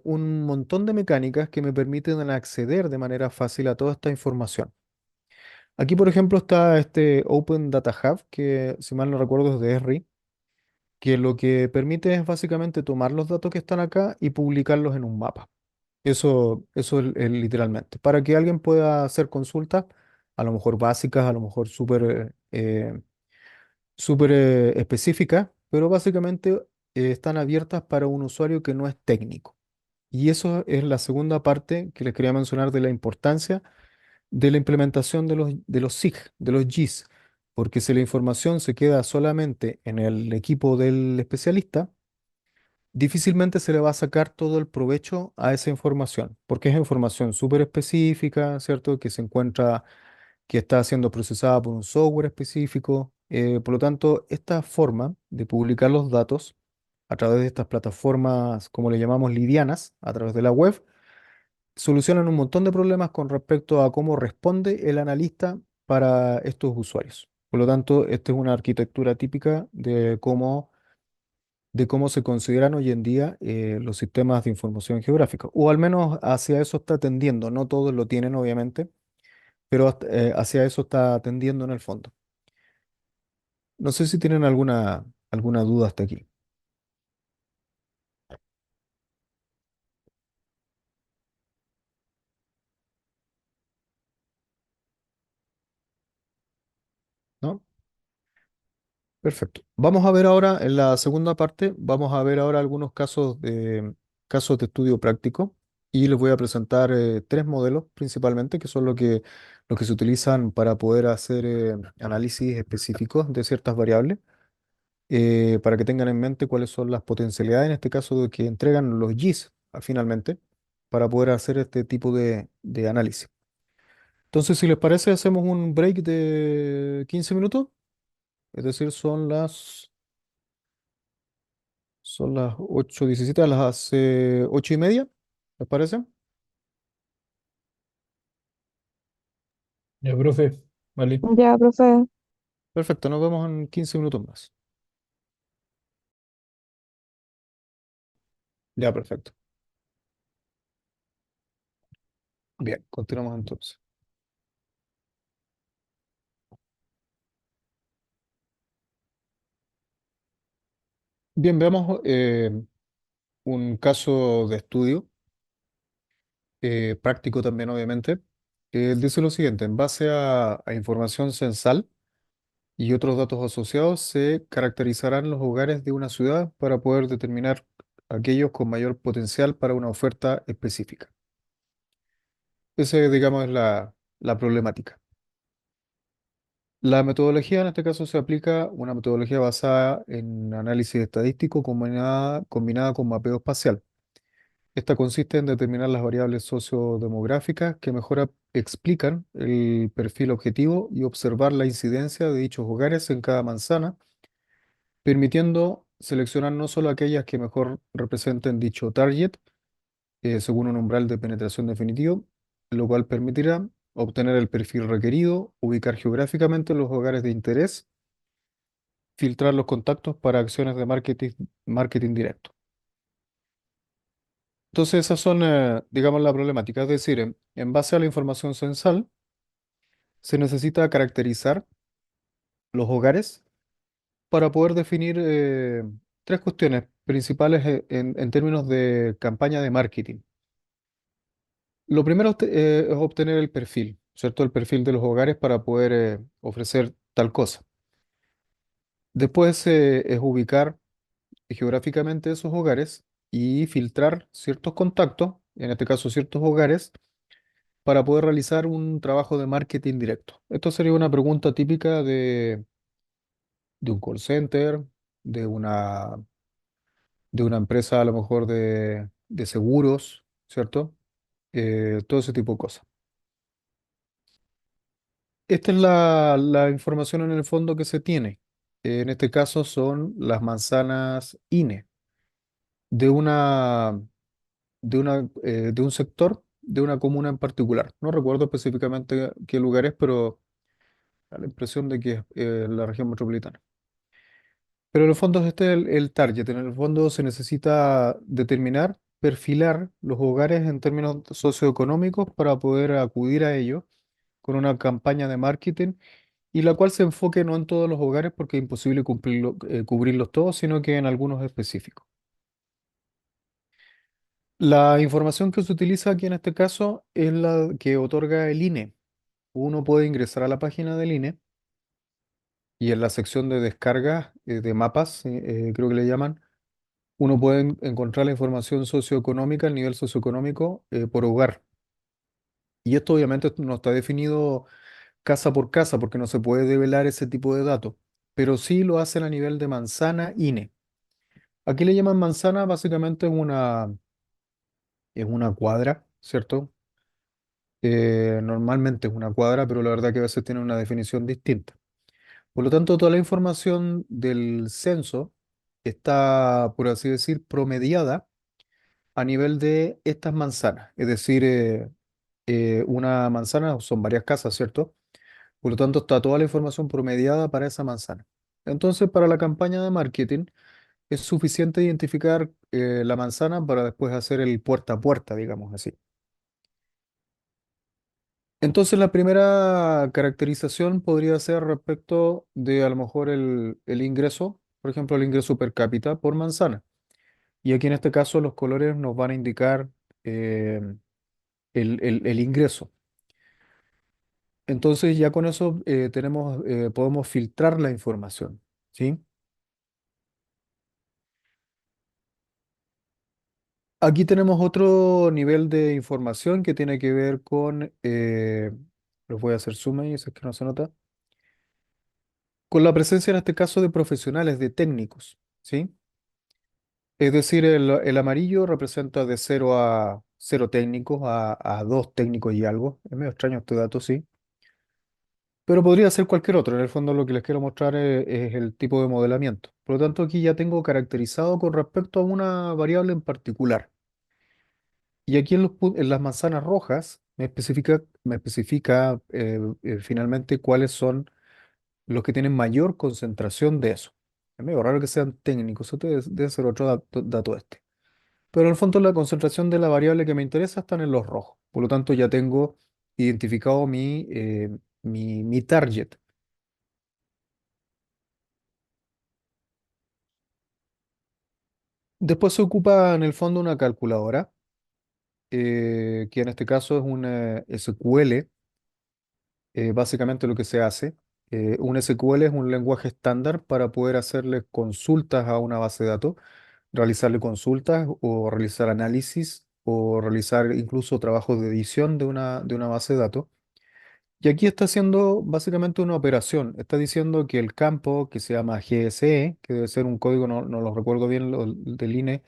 un montón de mecánicas que me permiten acceder de manera fácil a toda esta información. Aquí, por ejemplo, está este Open Data Hub, que si mal no recuerdo es de Esri, que lo que permite es básicamente tomar los datos que están acá y publicarlos en un mapa. Eso es literalmente. Para que alguien pueda hacer consultas, a lo mejor básicas, a lo mejor súper específicas, pero básicamente están abiertas para un usuario que no es técnico. Y eso es la segunda parte que les quería mencionar de la importancia de la implementación de los SIG, de los GIS, porque si la información se queda solamente en el equipo del especialista, difícilmente se le va a sacar todo el provecho a esa información, porque es información súper específica, ¿cierto? Que se encuentra, que está siendo procesada por un software específico. Por lo tanto, esta forma de publicar los datos a través de estas plataformas, como le llamamos, livianas, a través de la web, solucionan un montón de problemas con respecto a cómo responde el analista para estos usuarios. Por lo tanto, esta es una arquitectura típica de cómo se consideran hoy en día los sistemas de información geográfica, o al menos hacia eso está tendiendo. No todos lo tienen, obviamente, pero hacia eso está tendiendo en el fondo. No sé si tienen alguna duda hasta aquí, ¿no? Perfecto. Vamos a ver ahora, en la segunda parte, vamos a ver ahora algunos casos de estudio práctico y les voy a presentar tres modelos principalmente, que son los que se utilizan para poder hacer análisis específicos de ciertas variables, para que tengan en mente cuáles son las potencialidades, en este caso, de que entregan los GIS finalmente, para poder hacer este tipo de análisis. Entonces, si les parece, hacemos un break de 15 minutos, es decir, son las 8:17, a las 8:30, ¿les parece? Ya, profe, vale. Ya, profe. Perfecto, nos vemos en 15 minutos más. Ya, perfecto. Bien, continuamos entonces. Bien, veamos un caso de estudio, práctico también, obviamente. Dice lo siguiente: en base a información censal y otros datos asociados, se caracterizarán los hogares de una ciudad para poder determinar aquellos con mayor potencial para una oferta específica. Esa, digamos, es la problemática. La metodología en este caso se aplica una metodología basada en análisis estadístico combinada con mapeo espacial. Esta consiste en determinar las variables sociodemográficas que mejor explican el perfil objetivo y observar la incidencia de dichos hogares en cada manzana, permitiendo seleccionar no solo aquellas que mejor representen dicho target, según un umbral de penetración definitivo, lo cual permitirá obtener el perfil requerido, ubicar geográficamente los hogares de interés, filtrar los contactos para acciones de marketing directo. Entonces esas son, digamos, la problemática. Es decir, en base a la información censal, se necesita caracterizar los hogares para poder definir tres cuestiones principales en términos de campaña de marketing. Lo primero es obtener el perfil, ¿cierto? El perfil de los hogares para poder ofrecer tal cosa. Después es ubicar geográficamente esos hogares y filtrar ciertos contactos, en este caso ciertos hogares, para poder realizar un trabajo de marketing directo. Esto sería una pregunta típica de un call center, de una, de una empresa a lo mejor de seguros, ¿cierto? Todo ese tipo de cosas. Esta es la información en el fondo que se tiene. En este caso son las manzanas INE de una, de un sector, de una comuna en particular. No recuerdo específicamente qué lugar es, pero da la impresión de que es la región metropolitana. Pero en el fondo este es el target. En el fondo se necesita determinar, perfilar los hogares en términos socioeconómicos para poder acudir a ellos con una campaña de marketing y la cual se enfoque no en todos los hogares porque es imposible cubrirlos todos, sino que en algunos específicos. La información que se utiliza aquí en este caso es la que otorga el INE. Uno puede ingresar a la página del INE y en la sección de descarga de mapas, creo que le llaman, uno puede encontrar la información socioeconómica, el nivel socioeconómico por hogar. Y esto obviamente no está definido casa por casa porque no se puede develar ese tipo de datos, pero sí lo hacen a nivel de manzana INE. Aquí le llaman manzana, básicamente es una cuadra, ¿cierto? Normalmente es una cuadra, pero la verdad que a veces tiene una definición distinta. Por lo tanto, toda la información del censo está, por así decir, promediada a nivel de estas manzanas. Es decir, una manzana son varias casas, ¿cierto? Por lo tanto, está toda la información promediada para esa manzana. Entonces, para la campaña de marketing, es suficiente identificar la manzana para después hacer el puerta a puerta, digamos así. Entonces, la primera caracterización podría ser respecto de a lo mejor el ingreso, por ejemplo, el ingreso per cápita por manzana. Y aquí en este caso los colores nos van a indicar eh, el ingreso. Entonces, ya con eso podemos filtrar la información, ¿sí? Aquí tenemos otro nivel de información que tiene que ver con, los voy a hacer zoom ahí, si es que no se nota, con la presencia en este caso de profesionales, de técnicos, ¿sí? Es decir, el amarillo representa de 0 técnicos a 2 técnicos y algo. Es medio extraño este dato, sí. Pero podría ser cualquier otro. En el fondo lo que les quiero mostrar es el tipo de modelamiento. Por lo tanto, aquí ya tengo caracterizado con respecto a una variable en particular. Y aquí en las manzanas rojas me especifica finalmente cuáles son los que tienen mayor concentración de eso. Es medio raro que sean técnicos, eso debe ser otro dato este. Pero en el fondo la concentración de la variable que me interesa están en los rojos. Por lo tanto, ya tengo identificado mi target. Después se ocupa en el fondo una calculadora, que en este caso es una SQL. Básicamente lo que se hace, un SQL es un lenguaje estándar para poder hacerle consultas a una base de datos, realizarle consultas o realizar análisis o realizar incluso trabajos de edición de una base de datos. Y aquí está haciendo básicamente una operación. Está diciendo que el campo que se llama GSE, que debe ser un código, no lo recuerdo bien, del INE,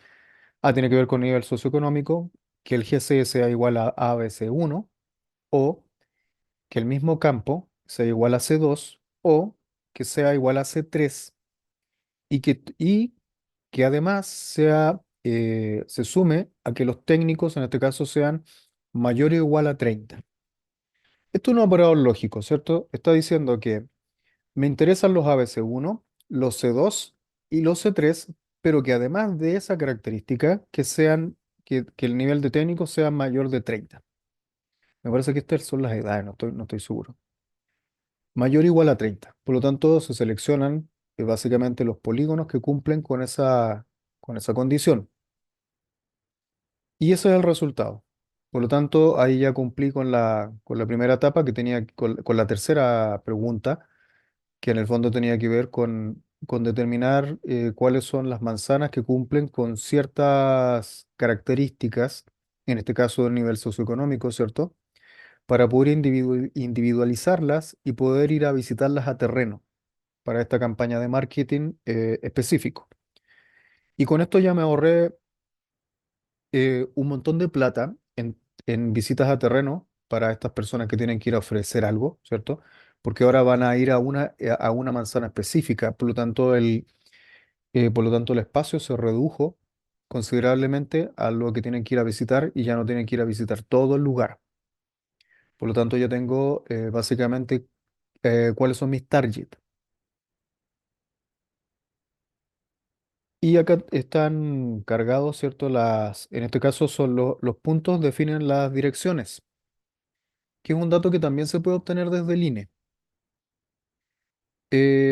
A tiene que ver con nivel socioeconómico, que el GC sea igual a ABC1 o que el mismo campo sea igual a C2 o que sea igual a C3 y que además se sume a que los técnicos en este caso sean mayor o igual a 30. Esto es un operador lógico, ¿cierto? Está diciendo que me interesan los ABC1, los C2 y los C3, pero que además de esa característica, que el nivel de técnico sea mayor de 30. Me parece que estas son las edades, no estoy seguro. Mayor o igual a 30. Por lo tanto, se seleccionan básicamente los polígonos que cumplen con esa condición. Y ese es el resultado. Por lo tanto, ahí ya cumplí con la primera etapa que tenía, con la tercera pregunta, que en el fondo tenía que ver con determinar cuáles son las manzanas que cumplen con ciertas características, en este caso del nivel socioeconómico, ¿cierto? Para poder individualizarlas y poder ir a visitarlas a terreno para esta campaña de marketing específico. Y con esto ya me ahorré un montón de plata en visitas a terreno para estas personas que tienen que ir a ofrecer algo, ¿cierto? Porque ahora van a ir a una manzana específica, por lo tanto el espacio se redujo considerablemente a lo que tienen que ir a visitar y ya no tienen que ir a visitar todo el lugar. Por lo tanto, yo tengo básicamente cuáles son mis targets. Y acá están cargados, ¿cierto? En este caso son los puntos definen las direcciones, que es un dato que también se puede obtener desde el INE.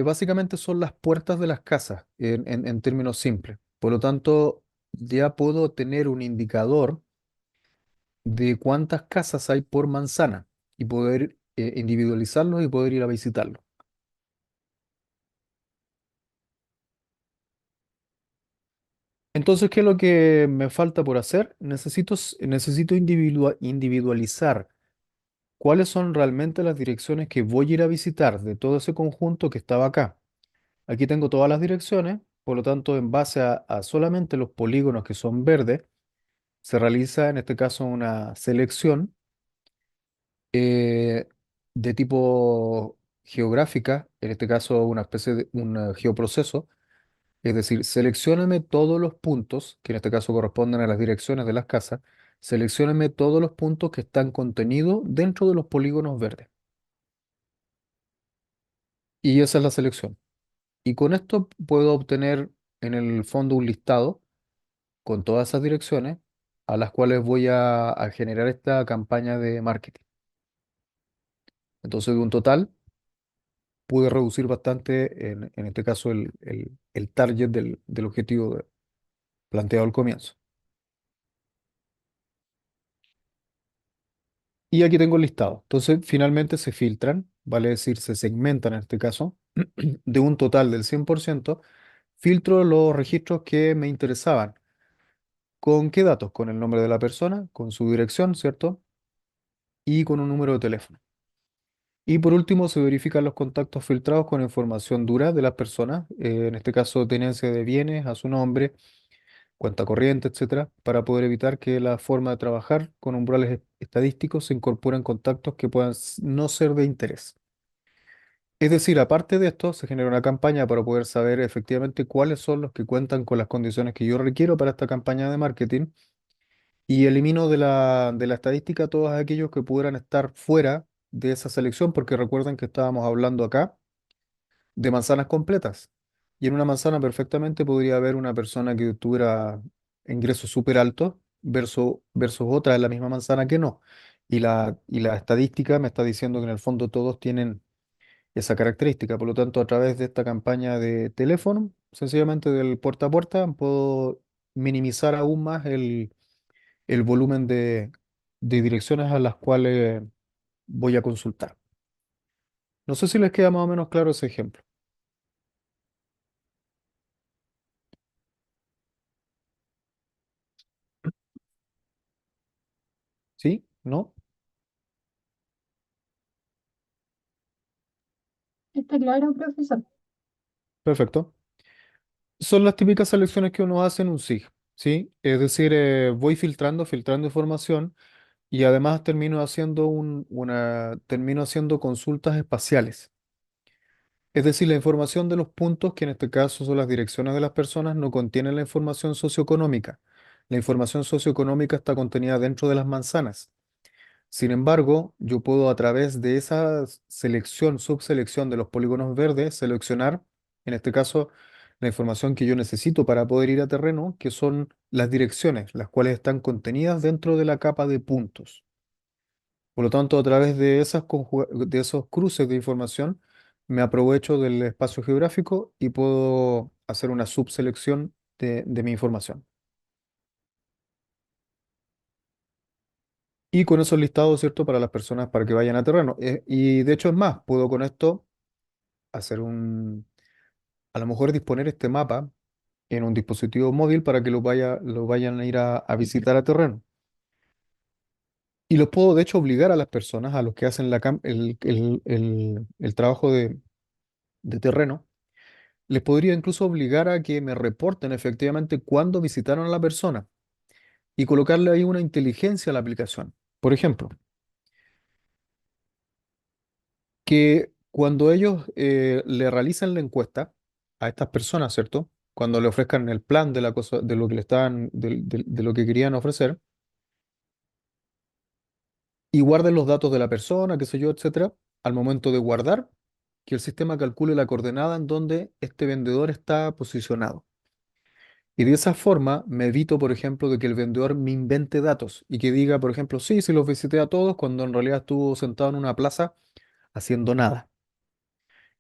Básicamente son las puertas de las casas, en términos simples. Por lo tanto, ya puedo tener un indicador de cuántas casas hay por manzana y poder individualizarlos y poder ir a visitarlos. Entonces, ¿qué es lo que me falta por hacer? Necesito individualizar cuáles son realmente las direcciones que voy a ir a visitar de todo ese conjunto que estaba acá. Aquí tengo todas las direcciones, por lo tanto, en base a solamente los polígonos que son verdes, se realiza en este caso una selección eh, de tipo geográfica, en este caso una especie de un geoproceso. Es decir, seleccióname todos los puntos, que en este caso corresponden a las direcciones de las casas, seleccióname todos los puntos que están contenidos dentro de los polígonos verdes. Y esa es la selección. Y con esto puedo obtener en el fondo un listado con todas esas direcciones a las cuales voy a generar esta campaña de marketing. Entonces, de un total, pude reducir bastante, en este caso, el target del objetivo planteado al comienzo. Y aquí tengo el listado. Entonces, finalmente se filtran, vale decir, se segmentan en este caso, de un total del 100%, filtro los registros que me interesaban. ¿Con qué datos? Con el nombre de la persona, con su dirección, ¿cierto? Y con un número de teléfono. Y por último, se verifican los contactos filtrados con información dura de las personas, en este caso, tenencia de bienes a su nombre, cuenta corriente, etcétera, para poder evitar que la forma de trabajar con umbrales estadísticos se incorporen contactos que puedan no ser de interés. Es decir, aparte de esto, se genera una campaña para poder saber efectivamente cuáles son los que cuentan con las condiciones que yo requiero para esta campaña de marketing y elimino de la estadística a todos aquellos que pudieran estar fuera de esa selección, porque recuerden que estábamos hablando acá de manzanas completas. Y en una manzana perfectamente podría haber una persona que tuviera ingresos súper altos versus otra en la misma manzana que no. Y la estadística me está diciendo que en el fondo todos tienen esa característica. Por lo tanto, a través de esta campaña de teléfono, sencillamente del puerta a puerta, puedo minimizar aún más el volumen de direcciones a las cuales voy a consultar. No sé si les queda más o menos claro ese ejemplo. ¿Sí? ¿No? Está claro, profesor. Perfecto. Son las típicas selecciones que uno hace en un SIG. ¿sí? Es decir, voy filtrando información y además termino haciendo consultas espaciales. Es decir, la información de los puntos, que en este caso son las direcciones de las personas, no contiene la información socioeconómica. La información socioeconómica está contenida dentro de las manzanas. Sin embargo, yo puedo a través de esa subselección de los polígonos verdes, seleccionar, en este caso, la información que yo necesito para poder ir a terreno, que son las direcciones, las cuales están contenidas dentro de la capa de puntos. Por lo tanto, a través de de esos cruces de información, me aprovecho del espacio geográfico y puedo hacer una subselección de mi información. Y con esos listados, ¿cierto? Para las personas para que vayan a terreno. Y de hecho es más, puedo con esto hacer a lo mejor disponer este mapa en un dispositivo móvil para que lo vayan a ir a visitar a terreno. Y los puedo, de hecho, obligar a las personas, a los que hacen el trabajo de terreno, les podría incluso obligar a que me reporten efectivamente cuándo visitaron a la persona y colocarle ahí una inteligencia a la aplicación. Por ejemplo, que cuando ellos le realicen la encuesta a estas personas, ¿cierto? Cuando le ofrezcan el plan de la cosa, de lo que le estaban, de lo que querían ofrecer, y guarden los datos de la persona, qué sé yo, etcétera, al momento de guardar, que el sistema calcule la coordenada en donde este vendedor está posicionado. Y de esa forma me evito, por ejemplo, de que el vendedor me invente datos y que diga, por ejemplo, sí, sí los visité a todos, cuando en realidad estuvo sentado en una plaza haciendo nada,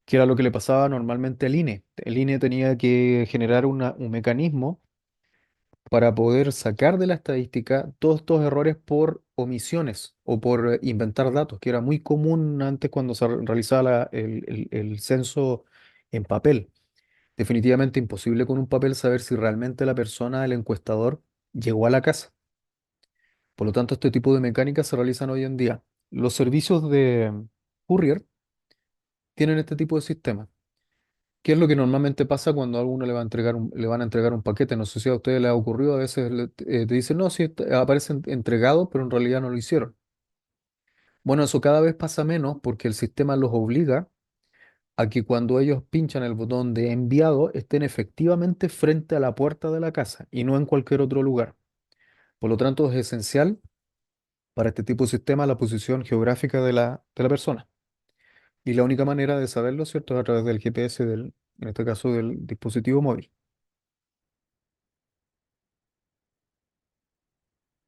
que era lo que le pasaba normalmente al INE. El INE tenía que generar un mecanismo para poder sacar de la estadística todos estos errores por omisiones o por inventar datos, que era muy común antes cuando se realizaba el censo en papel. Definitivamente imposible con un papel saber si realmente la persona, el encuestador, llegó a la casa. Por lo tanto, este tipo de mecánicas se realizan hoy en día. Los servicios de courier tienen este tipo de sistemas. ¿Qué es lo que normalmente pasa cuando a alguno le van a entregar un paquete? No sé si a ustedes les ha ocurrido, a veces te dicen, no, sí, aparece entregado, pero en realidad no lo hicieron. Bueno, eso cada vez pasa menos porque el sistema los obliga a que cuando ellos pinchan el botón de enviado estén efectivamente frente a la puerta de la casa y no en cualquier otro lugar. Por lo tanto, es esencial para este tipo de sistema la posición geográfica de la persona. Y la única manera de saberlo, ¿cierto?, es a través del GPS, en este caso del dispositivo móvil.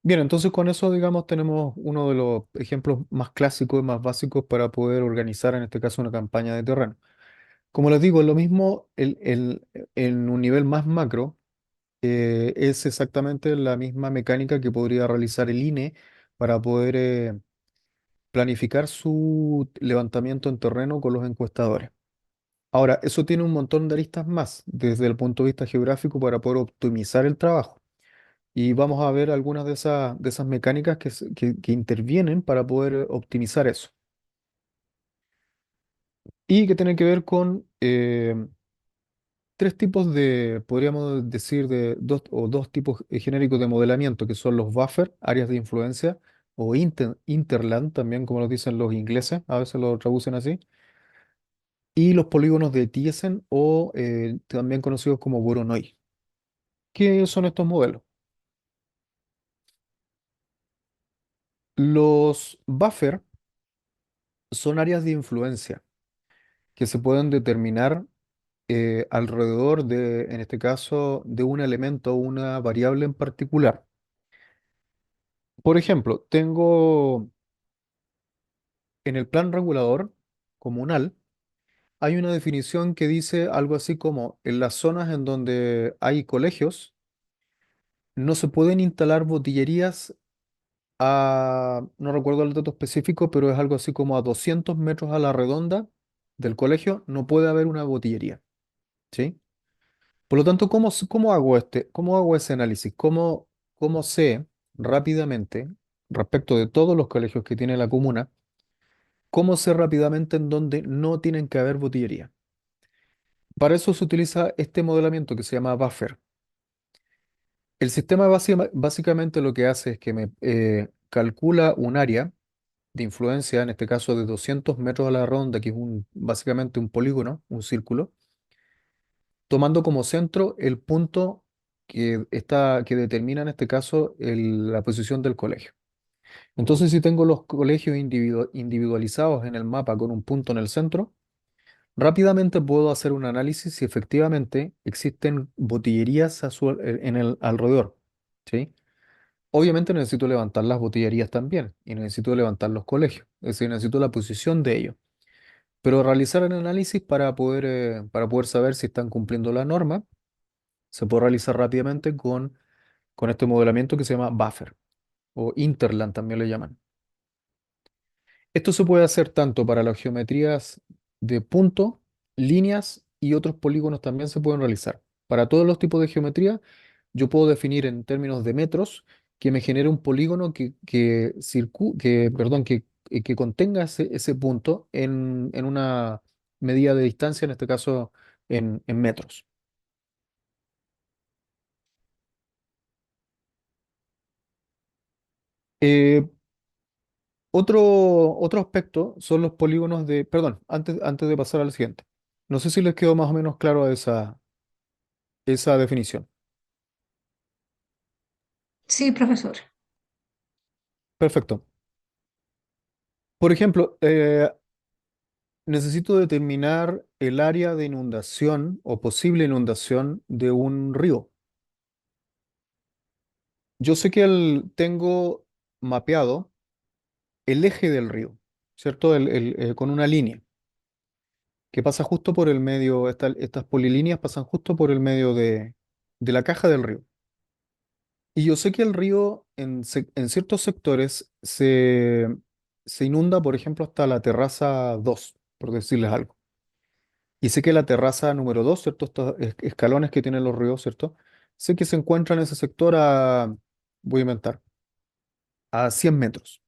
Bien, entonces con eso, digamos, tenemos uno de los ejemplos más clásicos y más básicos para poder organizar, en este caso, una campaña de terreno. Como les digo, lo mismo en un nivel más macro, es exactamente la misma mecánica que podría realizar el INE para poder planificar su levantamiento en terreno con los encuestadores. Ahora, eso tiene un montón de aristas más desde el punto de vista geográfico para poder optimizar el trabajo. Y vamos a ver algunas de esas mecánicas que intervienen para poder optimizar eso. Y que tienen que ver con tres tipos podríamos decir, dos tipos genéricos de modelamiento, que son los buffer, áreas de influencia, o interland, también como lo dicen los ingleses, a veces lo traducen así, y los polígonos de Thiessen o también conocidos como Voronoi. ¿Qué son estos modelos? Los buffer son áreas de influencia que se pueden determinar alrededor en este caso, de un elemento o una variable en particular. Por ejemplo, tengo en el plan regulador comunal, hay una definición que dice algo así como en las zonas en donde hay colegios, no se pueden instalar botillerías no recuerdo el dato específico, pero es algo así como a 200 metros a la redonda del colegio, no puede haber una botillería, ¿sí? Por lo tanto, cómo hago ese análisis? ¿Cómo sé rápidamente, respecto de todos los colegios que tiene la comuna, cómo sé rápidamente en dónde no tienen que haber botillería? Para eso se utiliza este modelamiento que se llama buffer. El sistema básicamente lo que hace es que me calcula un área de influencia, en este caso de 200 metros a la redonda, que es básicamente un polígono, un círculo, tomando como centro el punto que determina en este caso la posición del colegio. Entonces, si tengo los colegios individualizados en el mapa con un punto en el centro, rápidamente puedo hacer un análisis si efectivamente existen botillerías en el alrededor, ¿sí? Obviamente necesito levantar las botillerías también y necesito levantar los colegios, es decir, necesito la posición de ellos. Pero realizar el análisis para poder saber si están cumpliendo la norma se puede realizar rápidamente con este modelamiento que se llama buffer o interland también le llaman. Esto se puede hacer tanto para las geometrías de punto, líneas y otros polígonos también se pueden realizar. Para todos los tipos de geometría, yo puedo definir en términos de metros que me genere un polígono que contenga ese punto en una medida de distancia, en este caso en metros. Eh, otro aspecto son los polígonos perdón, antes de pasar al siguiente. No sé si les quedó más o menos claro esa definición. Sí, profesor. Perfecto. Por ejemplo, necesito determinar el área de inundación o posible inundación de un río. Yo sé que tengo mapeado el eje del río, ¿cierto? Con una línea que pasa justo por el medio, estas polilíneas pasan justo por el medio de la caja del río. Y yo sé que el río en ciertos sectores se inunda, por ejemplo, hasta la terraza 2 por decirles algo. Y sé que la terraza número 2, ¿cierto? Estos escalones que tienen los ríos, ¿cierto? Sé que se encuentra en ese sector voy a inventar, a 100 metros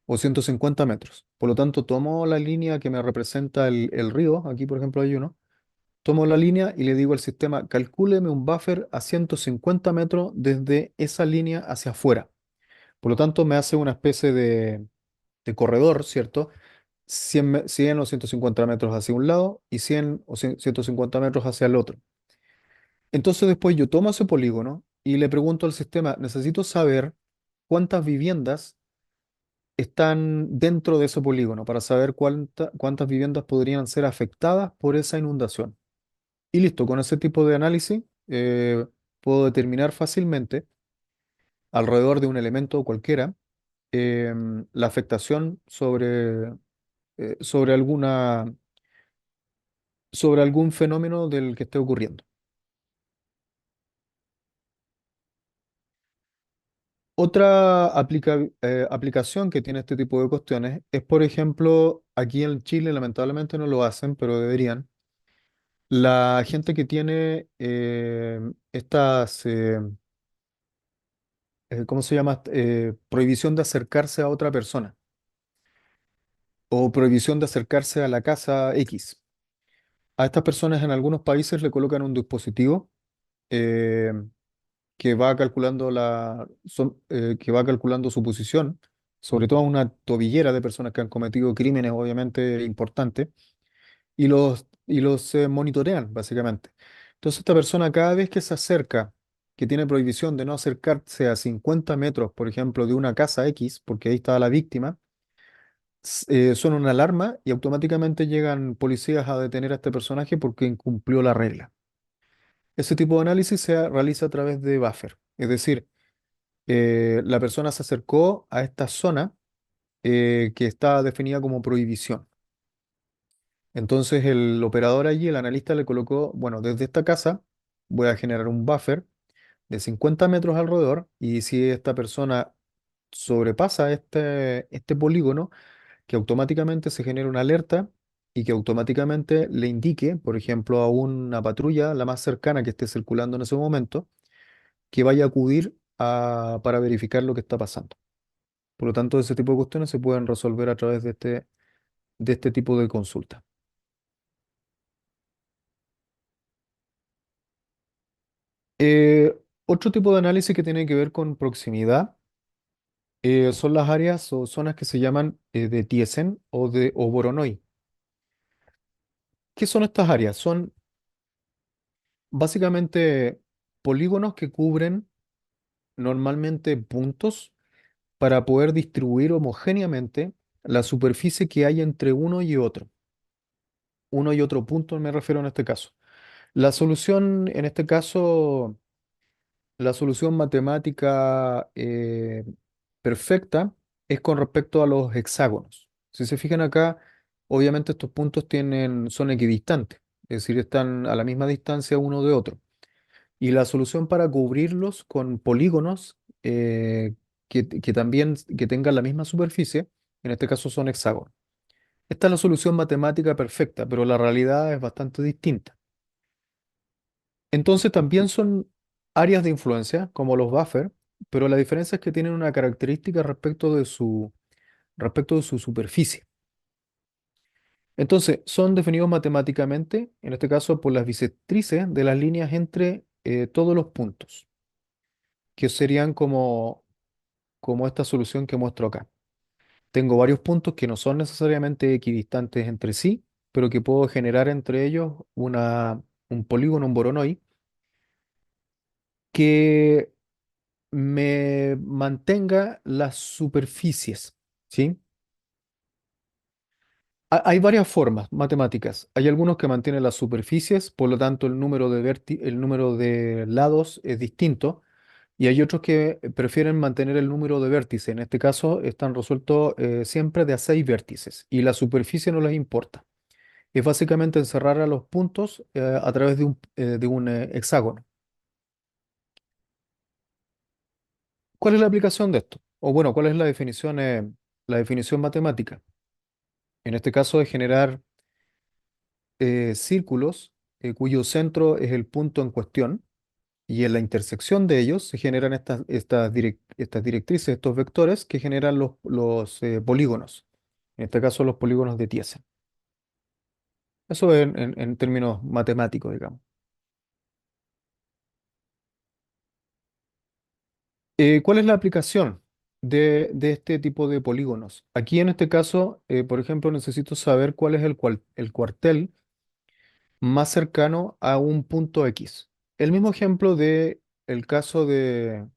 o 150 metros. Por lo tanto, tomo la línea que me representa el río, aquí por ejemplo hay uno, tomo la línea y le digo al sistema, calcúleme un buffer a 150 metros desde esa línea hacia afuera. Por lo tanto, me hace una especie de corredor, ¿cierto? 100 o 150 metros hacia un lado y 100 o 150 metros hacia el otro. Entonces después yo tomo ese polígono y le pregunto al sistema, necesito saber cuántas viviendas están dentro de ese polígono para saber cuántas viviendas podrían ser afectadas por esa inundación. Y listo, con ese tipo de análisis puedo determinar fácilmente, alrededor de un elemento cualquiera, la afectación sobre sobre algún fenómeno del que esté ocurriendo. Otra aplicación que tiene este tipo de cuestiones es, por ejemplo, aquí en Chile lamentablemente no lo hacen, pero deberían. La gente que tiene ¿cómo se llama? Prohibición de acercarse a otra persona o prohibición de acercarse a la casa X. A estas personas en algunos países le colocan un dispositivo eh, que va calculando su posición, sobre todo una tobillera de personas que han cometido crímenes obviamente importantes, y los monitorean básicamente. Entonces esta persona cada vez que se acerca, que tiene prohibición de no acercarse a 50 metros, por ejemplo, de una casa X, porque ahí está la víctima, suena una alarma y automáticamente llegan policías a detener a este personaje porque incumplió la regla. Ese tipo de análisis se realiza a través de buffer, es decir, la persona se acercó a esta zona que está definida como prohibición. Entonces el operador allí, el analista le colocó, bueno, desde esta casa voy a generar un buffer de 50 metros alrededor y si esta persona sobrepasa este polígono, que automáticamente se genere una alerta y que automáticamente le indique, por ejemplo, a una patrulla, la más cercana que esté circulando en ese momento, que vaya a acudir para verificar lo que está pasando. Por lo tanto, ese tipo de cuestiones se pueden resolver a través de este tipo de consulta. Otro tipo de análisis que tiene que ver con proximidad son las áreas o zonas que se llaman de Thiessen o Voronoi. ¿Qué son estas áreas? Son básicamente polígonos que cubren normalmente puntos para poder distribuir homogéneamente la superficie que hay entre uno y otro. Uno y otro punto me refiero en este caso. La solución, en este caso, la solución matemática perfecta es con respecto a los hexágonos. Si se fijan acá, obviamente estos puntos son equidistantes, es decir, están a la misma distancia uno de otro. Y la solución para cubrirlos con polígonos que también que tengan la misma superficie, en este caso son hexágonos. Esta es la solución matemática perfecta, pero la realidad es bastante distinta. Entonces también son áreas de influencia, como los buffers, pero la diferencia es que tienen una característica respecto de su superficie. Entonces, son definidos matemáticamente, en este caso por las bisectrices de las líneas entre todos los puntos, que serían como esta solución que muestro acá. Tengo varios puntos que no son necesariamente equidistantes entre sí, pero que puedo generar entre ellos un polígono, un Voronoi, que me mantenga las superficies, ¿sí? Hay varias formas matemáticas. Hay algunos que mantienen las superficies, por lo tanto el número de lados es distinto, y hay otros que prefieren mantener el número de vértices. En este caso están resueltos siempre de a 6 vértices y la superficie no les importa. Es básicamente encerrar a los puntos a través de un hexágono. ¿Cuál es la aplicación de esto? O bueno, ¿cuál es la definición matemática? En este caso es generar círculos cuyo centro es el punto en cuestión y en la intersección de ellos se generan estas directrices, estos vectores que generan los polígonos, en este caso los polígonos de Thiessen. Eso en términos matemáticos, digamos. ¿Cuál es la aplicación de este tipo de polígonos? Aquí en este caso, por ejemplo, necesito saber cuál es el cuartel más cercano a un punto X. El mismo ejemplo de el caso de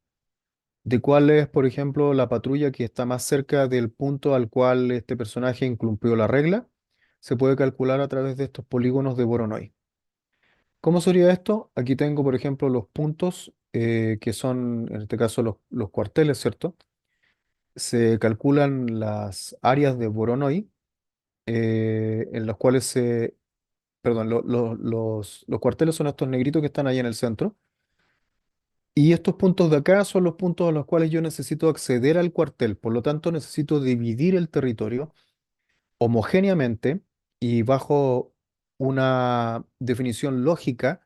cuál es, por ejemplo, la patrulla que está más cerca del punto al cual este personaje incumplió la regla, se puede calcular a través de estos polígonos de Voronoi. ¿Cómo sería esto? Aquí tengo, por ejemplo, los puntos que son, en este caso, los cuarteles, ¿cierto? Se calculan las áreas de Voronoi en las cuales perdón, los cuarteles son estos negritos que están ahí en el centro. Y estos puntos de acá son los puntos a los cuales yo necesito acceder al cuartel. Por lo tanto, necesito dividir el territorio homogéneamente y bajo una definición lógica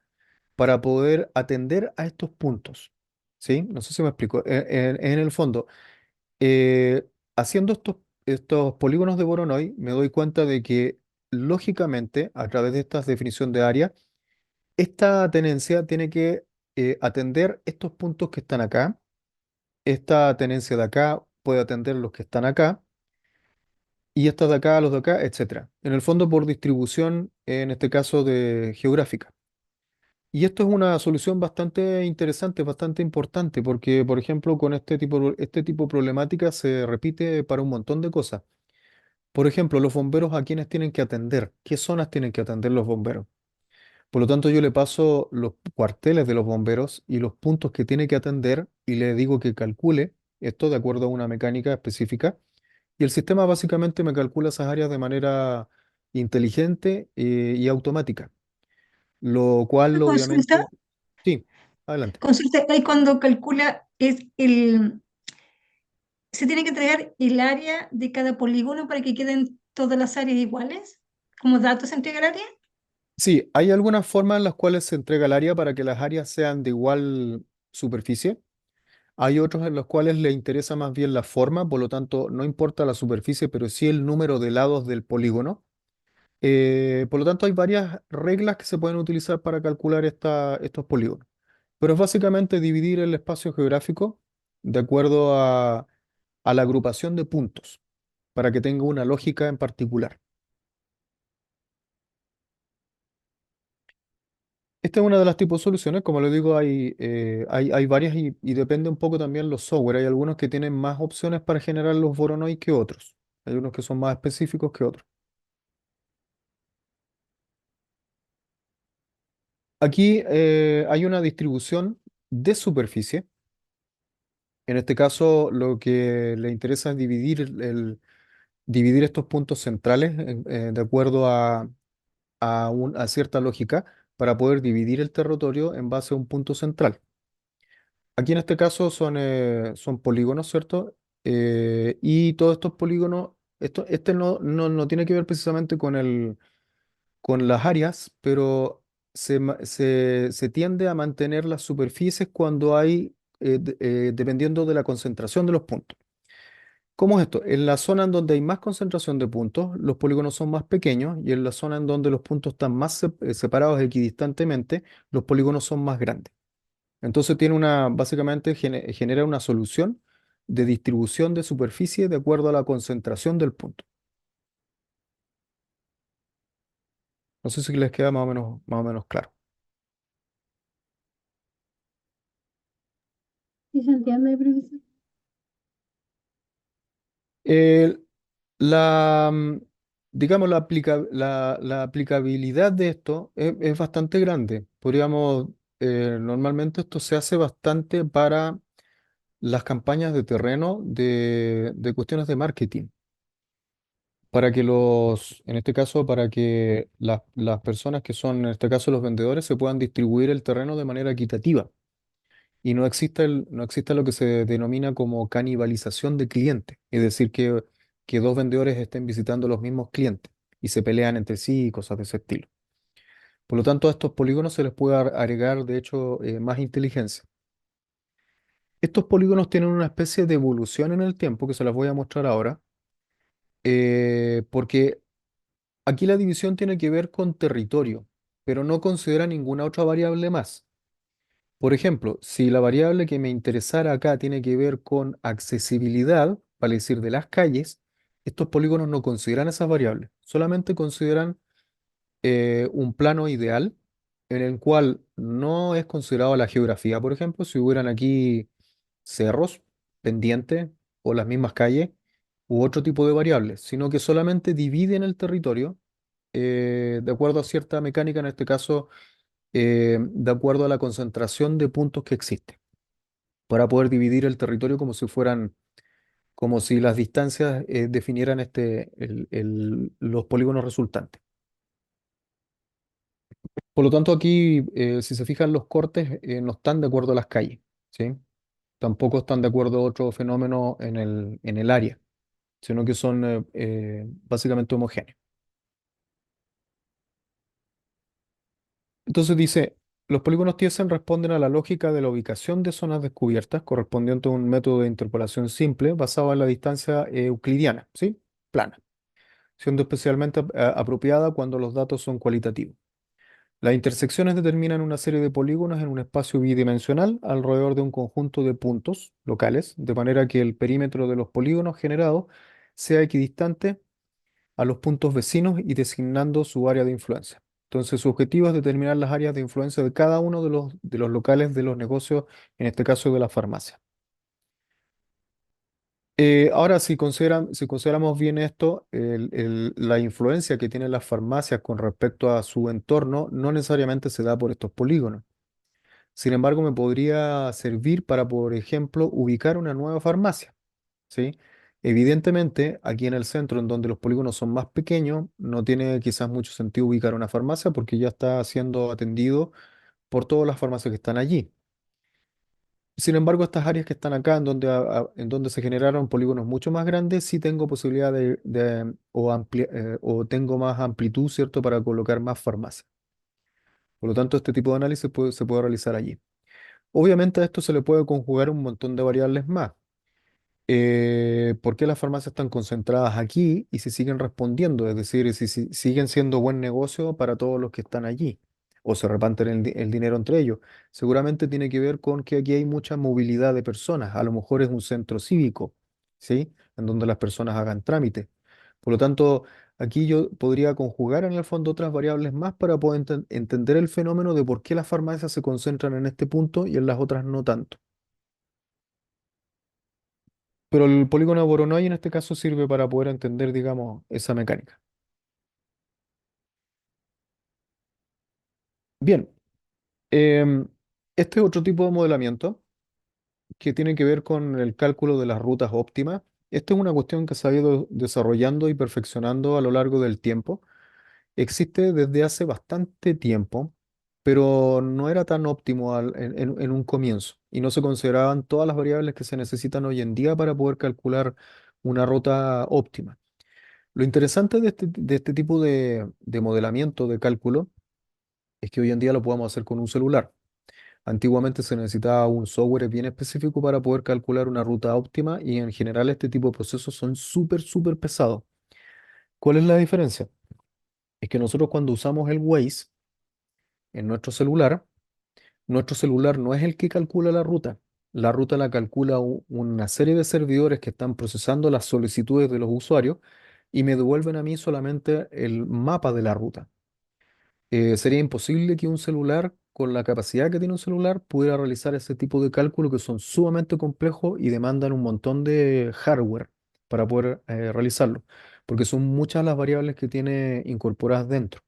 para poder atender a estos puntos. ¿Sí? No sé si me explico. En el fondo, haciendo estos polígonos de Voronoi, me doy cuenta de que lógicamente, a través de esta definición de área, esta tenencia tiene que atender estos puntos que están acá. Esta tenencia de acá puede atender los que están acá y esta de acá a los de acá, etcétera. En el fondo por distribución, en este caso de geográfica. Y esto es una solución bastante interesante, bastante importante, porque, por ejemplo, con este tipo de problemática se repite para un montón de cosas. Por ejemplo, los bomberos a quienes tienen que atender, qué zonas tienen que atender los bomberos. Por lo tanto, yo le paso los cuarteles de los bomberos y los puntos que tiene que atender y le digo que calcule esto de acuerdo a una mecánica específica. Y el sistema básicamente me calcula esas áreas de manera inteligente y automática, lo cual Una consulta, obviamente... Sí, adelante. ahí cuando calcula se tiene que entregar el área de cada polígono para que queden todas las áreas iguales, como datos se entrega el área. Sí, hay algunas formas en las cuales se entrega el área para que las áreas sean de igual superficie. Hay otros en los cuales le interesa más bien la forma, por lo tanto no importa la superficie, pero sí el número de lados del polígono. Por lo tanto hay varias reglas que se pueden utilizar para calcular estos polígonos. pero es básicamente dividir el espacio geográfico de acuerdo a la agrupación de puntos, para que tenga una lógica en particular. Esta es una de las tipos de soluciones, como les digo, hay varias y depende un poco también los software. Hay algunos que tienen más opciones para generar los Voronoi que otros. Hay unos que son más específicos que otros. Aquí hay una distribución de superficie. En este caso, lo que le interesa es dividir estos puntos centrales de acuerdo a cierta lógica para poder dividir el territorio en base a un punto central. Aquí en este caso son polígonos, ¿cierto? Y todos estos polígonos, este no tiene que ver precisamente con las áreas, pero se tiende a mantener las superficies cuando dependiendo de la concentración de los puntos. ¿Cómo es esto? En la zona en donde hay más concentración de puntos, los polígonos son más pequeños y en la zona en donde los puntos están más separados equidistantemente, los polígonos son más grandes. Entonces básicamente genera una solución de distribución de superficie de acuerdo a la concentración del punto. No sé si les queda más o menos claro. ¿Sí se entiende, profesor? El- la, mm, digamos, la aplicabilidad de esto es bastante grande. Normalmente esto se hace bastante para las campañas de terreno de cuestiones de marketing. Para que en este caso, para que las personas que son, en este caso los vendedores, se puedan distribuir el terreno de manera equitativa y no exista lo que se denomina como canibalización de clientes, es decir, que dos vendedores estén visitando los mismos clientes y se pelean entre sí y cosas de ese estilo. Por lo tanto, a estos polígonos se les puede agregar, de hecho, más inteligencia. Estos polígonos tienen una especie de evolución en el tiempo que se las voy a mostrar ahora, porque aquí la división tiene que ver con territorio, pero no considera ninguna otra variable más. Por ejemplo, si la variable que me interesara acá tiene que ver con accesibilidad, vale decir, de las calles, estos polígonos no consideran esas variables, solamente consideran un plano ideal en el cual no es considerado la geografía, por ejemplo, si hubieran aquí cerros, pendientes o las mismas calles u otro tipo de variables, sino que solamente dividen el territorio de acuerdo a cierta mecánica, en este caso, de acuerdo a la concentración de puntos que existe, para poder dividir el territorio como si las distancias definieran los polígonos resultantes. Por lo tanto, aquí, si se fijan, los cortes no están de acuerdo a las calles, ¿sí? Tampoco están de acuerdo a otro fenómeno en el área, sino que son básicamente homogéneos. Entonces dice, los polígonos Tiesel responden a la lógica de la ubicación de zonas descubiertas correspondiente a un método de interpolación simple basado en la distancia euclidiana, ¿sí? Plana, siendo especialmente apropiada cuando los datos son cualitativos. Las intersecciones determinan una serie de polígonos en un espacio bidimensional alrededor de un conjunto de puntos locales, de manera que el perímetro de los polígonos generados sea equidistante a los puntos vecinos y designando su área de influencia. Entonces, su objetivo es determinar las áreas de influencia de cada uno de los locales de los negocios, en este caso de la farmacia. Ahora, si consideramos bien esto, la influencia que tienen las farmacias con respecto a su entorno no necesariamente se da por estos polígonos. Sin embargo, me podría servir para, por ejemplo, ubicar una nueva farmacia, ¿sí? Evidentemente, aquí en el centro, en donde los polígonos son más pequeños, no tiene quizás mucho sentido ubicar una farmacia porque ya está siendo atendido por todas las farmacias que están allí. Sin embargo, estas áreas que están acá, en donde se generaron polígonos mucho más grandes, sí tengo posibilidad o tengo más amplitud, ¿cierto?, para colocar más farmacias. Por lo tanto, este tipo de análisis se puede realizar allí. Obviamente a esto se le puede conjugar un montón de variables más. ¿Por qué las farmacias están concentradas aquí y si siguen respondiendo? Es decir, si siguen siendo buen negocio para todos los que están allí. o se reparten el dinero entre ellos. Seguramente tiene que ver con que aquí hay mucha movilidad de personas. A lo mejor es un centro cívico, ¿sí? En donde las personas hagan trámites. Por lo tanto, aquí yo podría conjugar en el fondo otras variables más para poder entender el fenómeno de por qué las farmacias se concentran en este punto y en las otras no tanto. Pero el polígono de Voronoi en este caso sirve para poder entender, digamos, esa mecánica. Bien, em, este es otro tipo de modelamiento que tiene que ver con el cálculo de las rutas óptimas. Esta es una cuestión que se ha ido desarrollando y perfeccionando a lo largo del tiempo. Existe desde hace bastante tiempo, pero no era tan óptimo en un comienzo y no se consideraban todas las variables que se necesitan hoy en día para poder calcular una ruta óptima. Lo interesante de este tipo de modelamiento, de cálculo, es que hoy en día lo podemos hacer con un celular. Antiguamente se necesitaba un software bien específico para poder calcular una ruta óptima y en general este tipo de procesos son súper, súper pesados. ¿Cuál es la diferencia? Es que nosotros cuando usamos el Waze en nuestro celular no es el que calcula la ruta. La ruta la calcula una serie de servidores que están procesando las solicitudes de los usuarios y me devuelven a mí solamente el mapa de la ruta. Sería imposible que un celular, con la capacidad que tiene un celular, pudiera realizar ese tipo de cálculos que son sumamente complejos y demandan un montón de hardware para poder realizarlo, porque son muchas las variables que tiene incorporadas dentro.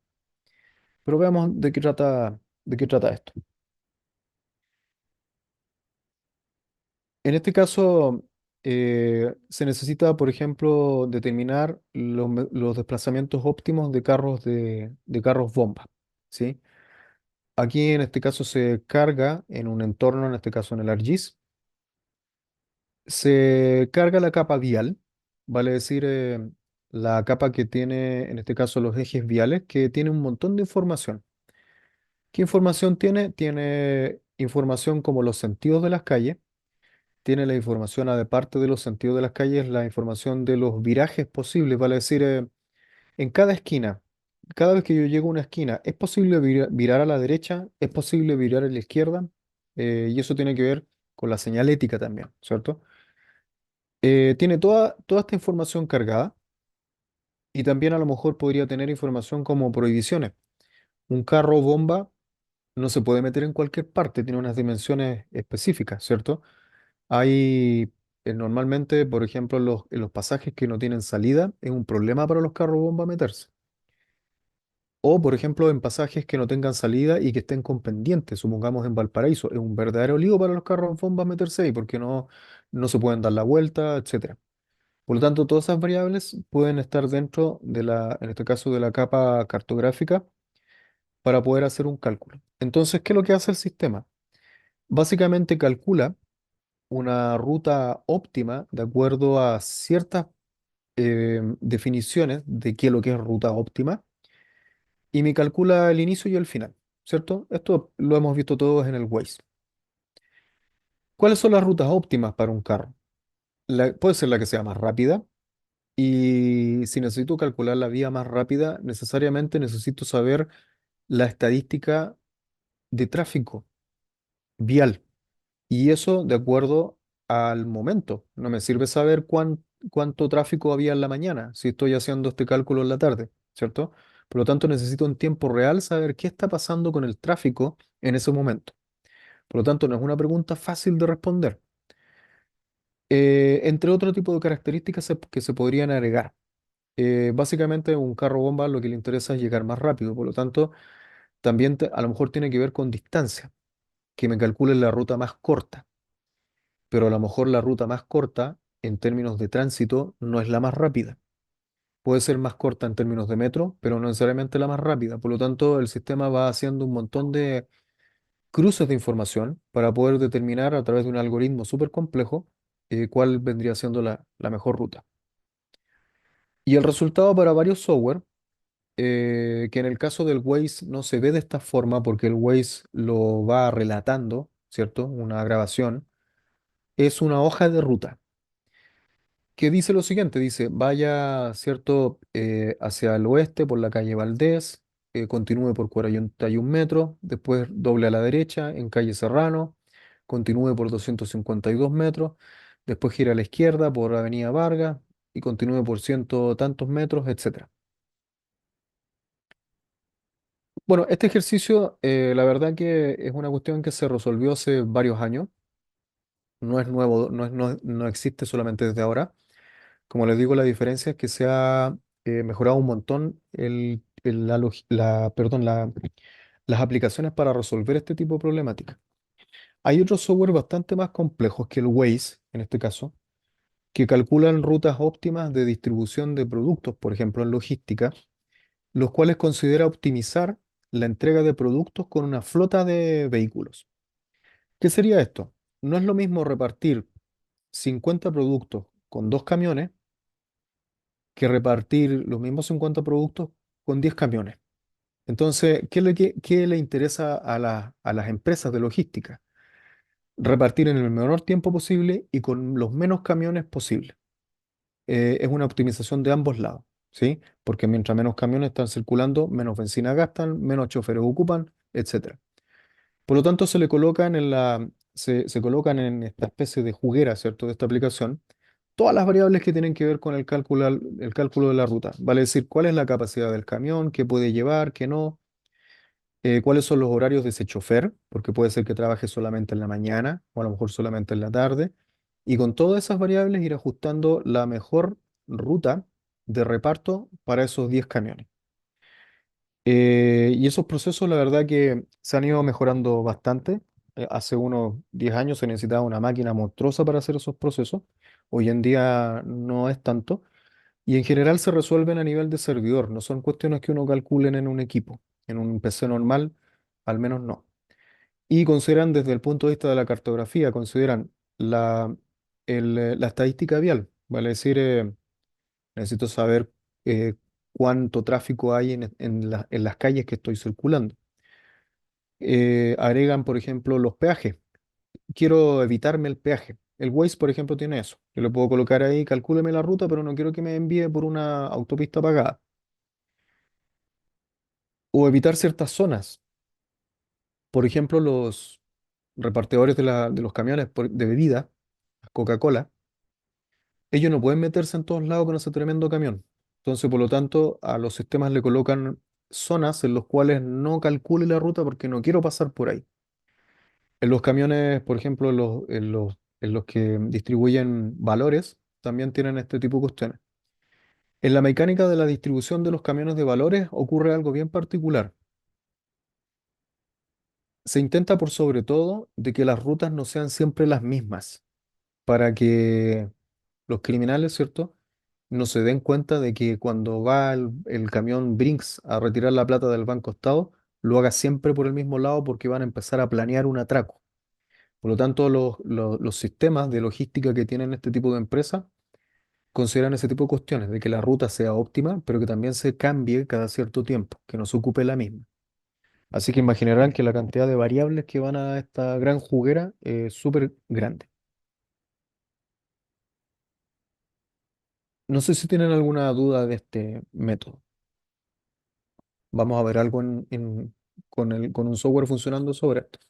Pero veamos de qué trata esto. En este caso, se necesita, por ejemplo, determinar los desplazamientos óptimos de carros bomba, ¿sí? Aquí en este caso se carga en un entorno, en este caso en el ArcGIS, se carga la capa vial, vale decir, la capa que tiene en este caso los ejes viales, que tiene un montón de información. ¿Qué información tiene? Tiene información como los sentidos de las calles, tiene la información, aparte de los sentidos de las calles, la información de los virajes posibles, vale decir, en cada esquina, cada vez que yo llego a una esquina, ¿es posible virar a la derecha? ¿Es posible virar a la izquierda? Y eso tiene que ver con la señalética también, ¿cierto? Tiene toda esta información cargada y también a lo mejor podría tener información como prohibiciones. Un carro bomba no se puede meter en cualquier parte, tiene unas dimensiones específicas, ¿cierto? Hay normalmente, por ejemplo, en los pasajes que no tienen salida, es un problema para los carros bomba meterse. O, por ejemplo, en pasajes que no tengan salida y que estén con pendientes, supongamos en Valparaíso, es un verdadero lío para los carros bombas meterse ahí porque no se pueden dar la vuelta, etcétera. Por lo tanto, todas esas variables pueden estar dentro en este caso, de la capa cartográfica para poder hacer un cálculo. Entonces, ¿qué es lo que hace el sistema? Básicamente calcula una ruta óptima de acuerdo a ciertas definiciones de qué es lo que es ruta óptima y me calcula el inicio y el final, ¿cierto? Esto lo hemos visto todos en el Waze. ¿Cuáles son las rutas óptimas para un carro? Puede ser la que sea más rápida y si necesito calcular la vía más rápida, necesariamente necesito saber la estadística de tráfico vial. Y eso de acuerdo al momento. No me sirve saber cuánto tráfico había en la mañana si estoy haciendo este cálculo en la tarde, ¿cierto? Por lo tanto, necesito en tiempo real saber qué está pasando con el tráfico en ese momento. Por lo tanto, no es una pregunta fácil de responder. Entre otro tipo de características que se podrían agregar. Básicamente, un carro bomba lo que le interesa es llegar más rápido. Por lo tanto, también a lo mejor tiene que ver con distancia, que me calcule la ruta más corta. Pero a lo mejor la ruta más corta en términos de tránsito no es la más rápida. Puede ser más corta en términos de metro, pero no necesariamente la más rápida. Por lo tanto, el sistema va haciendo un montón de cruces de información para poder determinar a través de un algoritmo súper complejo cuál vendría siendo la mejor ruta. Y el resultado para varios software, que en el caso del Waze no se ve de esta forma porque el Waze lo va relatando, ¿cierto? Una grabación, es una hoja de ruta que dice lo siguiente, dice, vaya, ¿cierto?, hacia el oeste por la calle Valdés, continúe por 41 metros, después doble a la derecha en calle Serrano, continúe por 252 metros, después gira a la izquierda por Avenida Vargas y continúe por ciento tantos metros, etcétera. Bueno, este ejercicio, la verdad que es una cuestión que se resolvió hace varios años, no es nuevo, no existe solamente desde ahora. Como les digo, la diferencia es que se ha mejorado un montón las aplicaciones para resolver este tipo de problemática. Hay otros software bastante más complejos que el Waze, en este caso, que calculan rutas óptimas de distribución de productos, por ejemplo, en logística, los cuales considera optimizar la entrega de productos con una flota de vehículos. ¿Qué sería esto? No es lo mismo repartir 50 productos con 2 camiones que repartir los mismos 50 productos con 10 camiones. Entonces, qué le interesa a las empresas de logística? Repartir en el menor tiempo posible y con los menos camiones posible. Es una optimización de ambos lados, ¿sí? Porque mientras menos camiones están circulando, menos benzina gastan, menos choferes ocupan, etcétera. Por lo tanto, se colocan en esta especie de juguera, ¿cierto?, de esta aplicación, todas las variables que tienen que ver con el cálculo de la ruta. Vale decir, cuál es la capacidad del camión, qué puede llevar, qué no, cuáles son los horarios de ese chofer, porque puede ser que trabaje solamente en la mañana o a lo mejor solamente en la tarde. Y con todas esas variables ir ajustando la mejor ruta de reparto para esos 10 camiones. Y esos procesos, la verdad que se han ido mejorando bastante. Hace unos 10 años se necesitaba una máquina monstruosa para hacer esos procesos. Hoy en día no es tanto. Y en general se resuelven a nivel de servidor. No son cuestiones que uno calculen en un equipo. En un PC normal, al menos no. Y consideran desde el punto de vista de la cartografía, consideran la estadística vial. Vale decir, necesito saber cuánto tráfico hay en las calles que estoy circulando. Agregan, por ejemplo, los peajes. Quiero evitarme el peaje. El Waze, por ejemplo, tiene eso. Yo le puedo colocar ahí, calcúleme la ruta, pero no quiero que me envíe por una autopista pagada. O evitar ciertas zonas. Por ejemplo, los repartidores de los camiones de bebida, Coca-Cola, ellos no pueden meterse en todos lados con ese tremendo camión. Entonces, por lo tanto, a los sistemas le colocan zonas en los cuales no calcule la ruta porque no quiero pasar por ahí. En los camiones, por ejemplo, en los que distribuyen valores, también tienen este tipo de cuestiones. En la mecánica de la distribución de los camiones de valores ocurre algo bien particular. Se intenta por sobre todo de que las rutas no sean siempre las mismas, para que los criminales, ¿cierto?, no se den cuenta de que cuando va el camión Brinks a retirar la plata del Banco Estado, lo haga siempre por el mismo lado porque van a empezar a planear un atraco. Por lo tanto, los sistemas de logística que tienen este tipo de empresas consideran ese tipo de cuestiones, de que la ruta sea óptima, pero que también se cambie cada cierto tiempo, que no se ocupe la misma. Así que imaginarán que la cantidad de variables que van a esta gran juguera es súper grande. No sé si tienen alguna duda de este método. Vamos a ver algo con un software funcionando sobre esto,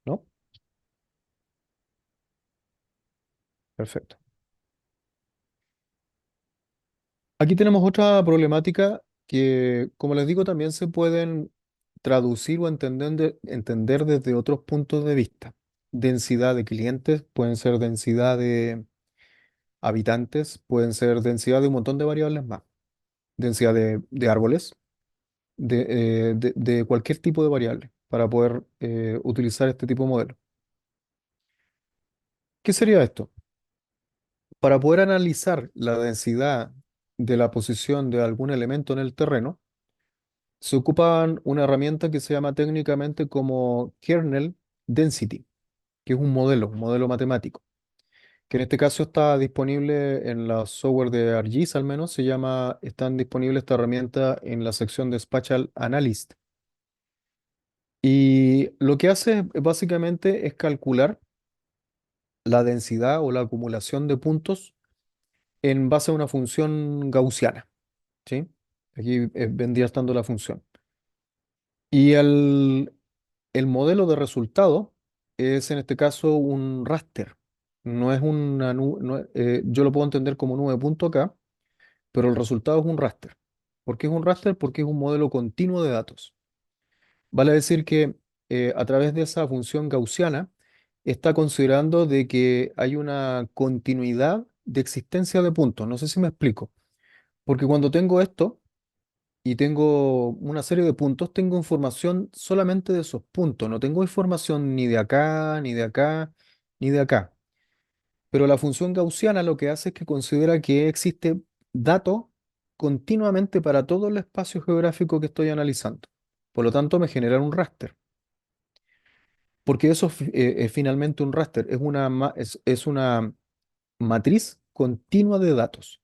¿no? Perfecto. Aquí tenemos otra problemática que, como les digo, también se pueden traducir o entender desde otros puntos de vista. Densidad de clientes, pueden ser densidad de habitantes, pueden ser densidad de un montón de variables más. Densidad de árboles, de cualquier tipo de variable para poder utilizar este tipo de modelo. ¿Qué sería esto? Para poder analizar la densidad de la posición de algún elemento en el terreno, se ocupan una herramienta que se llama técnicamente como kernel density, que es un modelo matemático, que en este caso está disponible en la software de ArcGIS, al menos están disponible esta herramienta en la sección de Spatial Analyst. Y lo que hace básicamente es calcular la densidad o la acumulación de puntos en base a una función gaussiana, ¿sí? Aquí vendría estando la función. Y el modelo de resultado es en este caso un raster. No es una yo lo puedo entender como nube punto acá, pero el resultado es un raster. ¿Por qué es un raster? Porque es un modelo continuo de datos. Vale decir que a través de esa función gaussiana está considerando de que hay una continuidad de existencia de puntos. No sé si me explico. Porque cuando tengo esto y tengo una serie de puntos, tengo información solamente de esos puntos. No tengo información ni de acá, ni de acá, ni de acá. Pero la función gaussiana lo que hace es que considera que existe dato continuamente para todo el espacio geográfico que estoy analizando. Por lo tanto, me genera un raster. Porque eso es finalmente un raster, es una matriz continua de datos.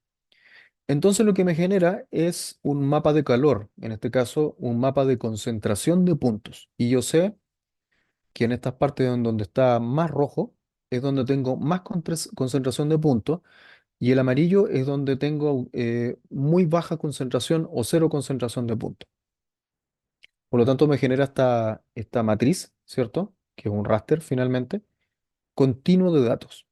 Entonces lo que me genera es un mapa de calor, en este caso un mapa de concentración de puntos. Y yo sé que en estas partes donde está más rojo es donde tengo más concentración de puntos y el amarillo es donde tengo muy baja concentración o cero concentración de puntos. Por lo tanto me genera esta matriz, ¿cierto? Que es un raster finalmente, continuo de datos.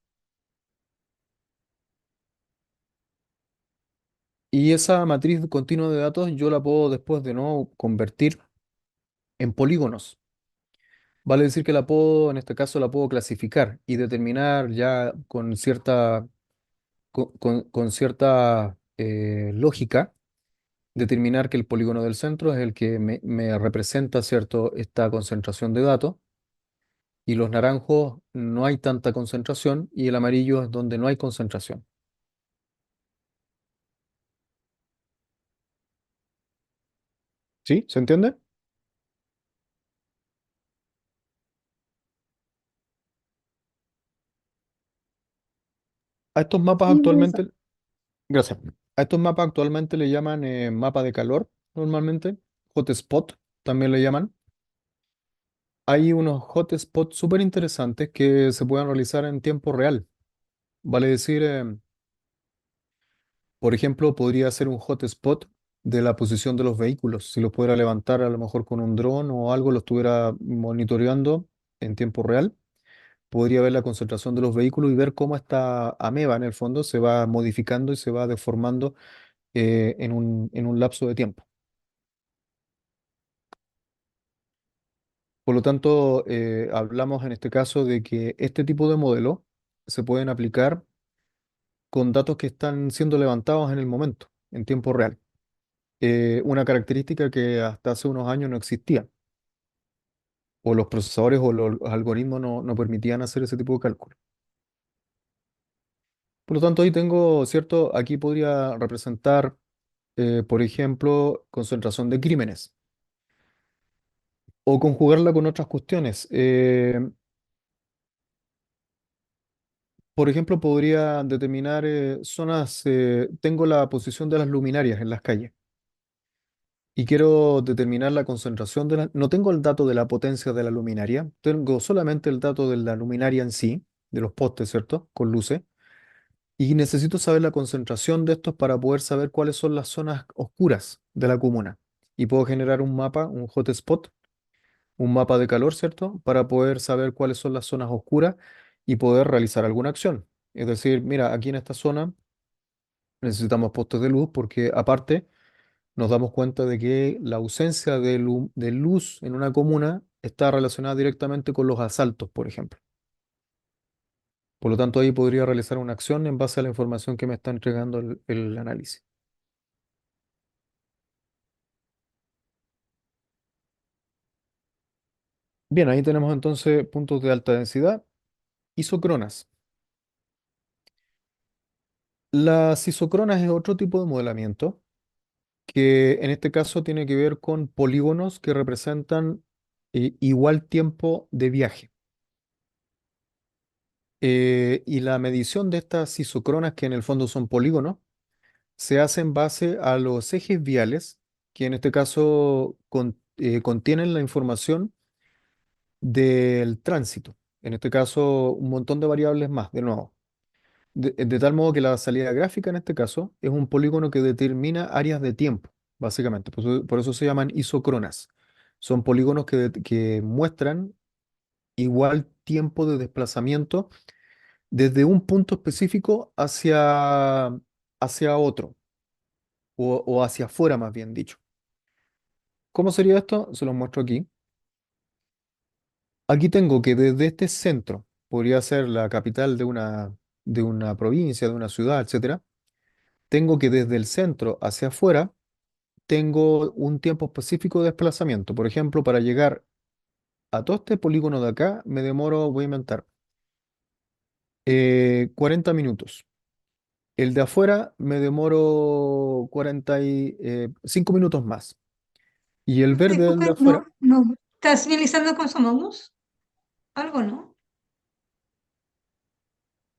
Y esa matriz continua de datos yo la puedo después de nuevo convertir en polígonos. Vale decir que la puedo, en este caso la puedo clasificar y determinar ya con cierta lógica, determinar que el polígono del centro es el que me representa, ¿cierto?, esta concentración de datos. Y los naranjos no hay tanta concentración y el amarillo es donde no hay concentración. ¿Sí? ¿Se entiende? A estos mapas Sí, interesante. actualmente, gracias. A estos mapas actualmente le llaman mapa de calor, normalmente. Hotspot también le llaman. Hay unos hotspots súper interesantes que se pueden realizar en tiempo real. Vale decir, por ejemplo, podría ser un hotspot de la posición de los vehículos. Si los pudiera levantar a lo mejor con un dron o algo, lo estuviera monitoreando en tiempo real, podría ver la concentración de los vehículos y ver cómo esta ameba en el fondo se va modificando y se va deformando en un lapso de tiempo. Por lo tanto, hablamos en este caso de que este tipo de modelos se pueden aplicar con datos que están siendo levantados en el momento, en tiempo real. Una característica que hasta hace unos años no existía, o los procesadores o los algoritmos no permitían hacer ese tipo de cálculo. Por lo tanto, ahí tengo, ¿cierto? Aquí podría representar, por ejemplo, concentración de crímenes, o conjugarla con otras cuestiones. Por ejemplo, podría determinar zonas, tengo la posición de las luminarias en las calles y quiero determinar la concentración no tengo el dato de la potencia de la luminaria, tengo solamente el dato de la luminaria en sí, de los postes, ¿cierto? Con luces. Y necesito saber la concentración de estos para poder saber cuáles son las zonas oscuras de la comuna. Y puedo generar un mapa, un hotspot, un mapa de calor, ¿cierto? Para poder saber cuáles son las zonas oscuras y poder realizar alguna acción. Es decir, mira, aquí en esta zona necesitamos postes de luz porque aparte nos damos cuenta de que la ausencia de luz en una comuna está relacionada directamente con los asaltos, por ejemplo. Por lo tanto, ahí podría realizar una acción en base a la información que me está entregando el análisis. Bien, ahí tenemos entonces puntos de alta densidad, isocronas. Las isocronas es otro tipo de modelamiento que en este caso tiene que ver con polígonos que representan igual tiempo de viaje. Y la medición de estas isocronas, que en el fondo son polígonos, se hace en base a los ejes viales, que en este caso contienen la información del tránsito. En este caso, un montón de variables más, de nuevo. De tal modo que la salida gráfica en este caso es un polígono que determina áreas de tiempo, básicamente. Por eso se llaman isócronas. Son polígonos que muestran igual tiempo de desplazamiento desde un punto específico hacia otro, o hacia afuera más bien dicho. ¿Cómo sería esto? Se los muestro aquí. Aquí tengo que desde este centro, podría ser la capital de una provincia, de una ciudad, etcétera, tengo que desde el centro hacia afuera tengo un tiempo específico de desplazamiento. Por ejemplo, para llegar a todo este polígono de acá, me demoro, voy a inventar, 40 minutos. El de afuera me demoro 45 minutos más. Y el verde del Disculpe, de afuera, no. ¿Estás civilizando con Somos? Algo, ¿no?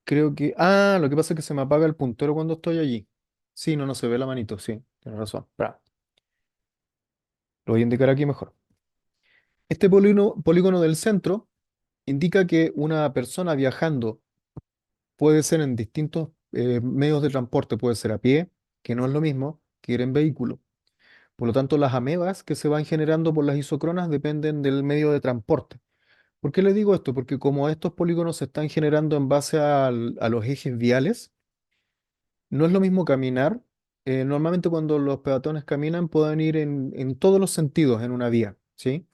creo que... Ah, lo que pasa es que se me apaga el puntero cuando estoy allí. Sí, no se ve la manito, sí, tienes razón. Espera, lo voy a indicar aquí mejor. Este polígono del centro indica que una persona viajando puede ser en distintos medios de transporte, puede ser a pie, que no es lo mismo que ir en vehículo. Por lo tanto, las amebas que se van generando por las isocronas dependen del medio de transporte. ¿Por qué le digo esto? Porque como estos polígonos se están generando en base a los ejes viales, no es lo mismo caminar. Normalmente cuando los peatones caminan pueden ir en todos los sentidos en una vía, ¿sí?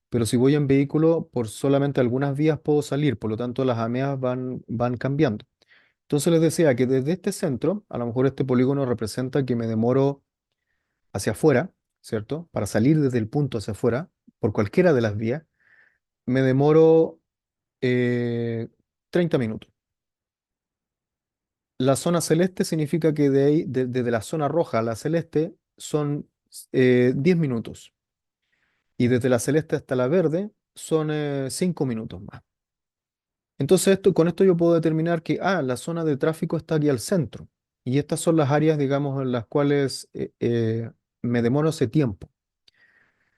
Pero si voy en vehículo, por solamente algunas vías puedo salir, por lo tanto las amebas van cambiando. Entonces les decía que desde este centro, a lo mejor este polígono representa que me demoro hacia afuera, ¿cierto? Para salir desde el punto hacia afuera, por cualquiera de las vías, me demoro eh, 30 minutos. La zona celeste significa que de ahí, desde la zona roja a la celeste, son 10 minutos. Y desde la celeste hasta la verde son 5 minutos más. Entonces, con esto yo puedo determinar que la zona de tráfico está aquí al centro. Y estas son las áreas, digamos, en las cuales me demoro ese tiempo.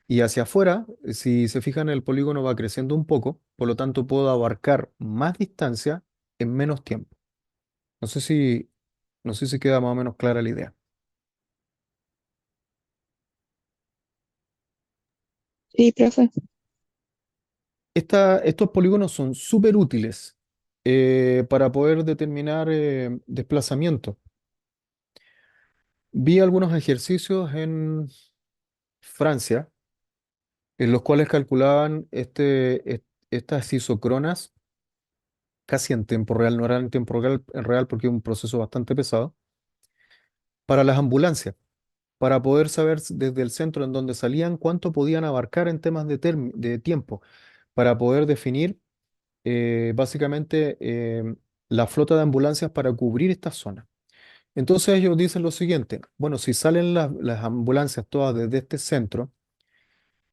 Y hacia afuera, si se fijan, el polígono va creciendo un poco, por lo tanto puedo abarcar más distancia en menos tiempo. No sé si, no sé si queda más o menos clara la idea. Sí, profe. Estos polígonos son súper útiles para poder determinar desplazamiento. Vi algunos ejercicios en Francia en los cuales calculaban estas isocronas casi en tiempo real, no eran en tiempo real porque es un proceso bastante pesado, para las ambulancias, para poder saber desde el centro en donde salían cuánto podían abarcar en temas de tiempo, para poder definir básicamente la flota de ambulancias para cubrir esta zona. Entonces ellos dicen lo siguiente: bueno, si salen las ambulancias todas desde este centro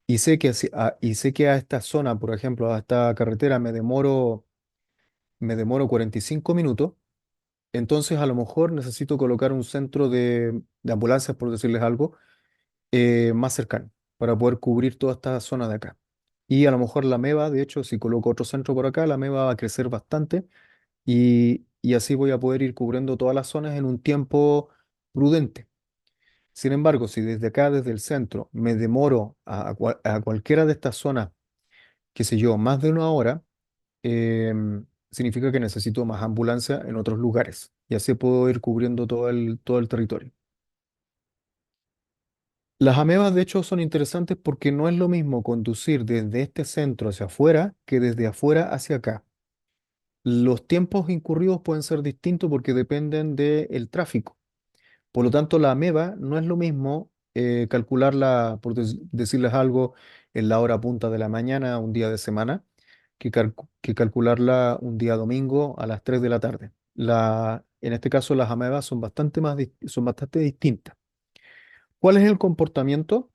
y sé que a esta zona, por ejemplo, a esta carretera me demoro 45 minutos, entonces a lo mejor necesito colocar un centro de ambulancias, por decirles algo, más cercano, para poder cubrir toda esta zona de acá. Y a lo mejor la MEVA, de hecho, si coloco otro centro por acá, la MEVA va a crecer bastante y así voy a poder ir cubriendo todas las zonas en un tiempo prudente. Sin embargo, si desde acá, desde el centro, me demoro a cualquiera de estas zonas, qué sé yo, más de una hora, significa que necesito más ambulancia en otros lugares y así puedo ir cubriendo todo el territorio. Las amebas, de hecho, son interesantes porque no es lo mismo conducir desde este centro hacia afuera que desde afuera hacia acá. Los tiempos incurridos pueden ser distintos porque dependen del tráfico. Por lo tanto, la ameba no es lo mismo calcularla, por decirles algo, en la hora punta de la mañana, un día de semana, que calcularla un día domingo a las 3 de la tarde. En este caso, las amebas son bastante distintas. ¿Cuál es el comportamiento?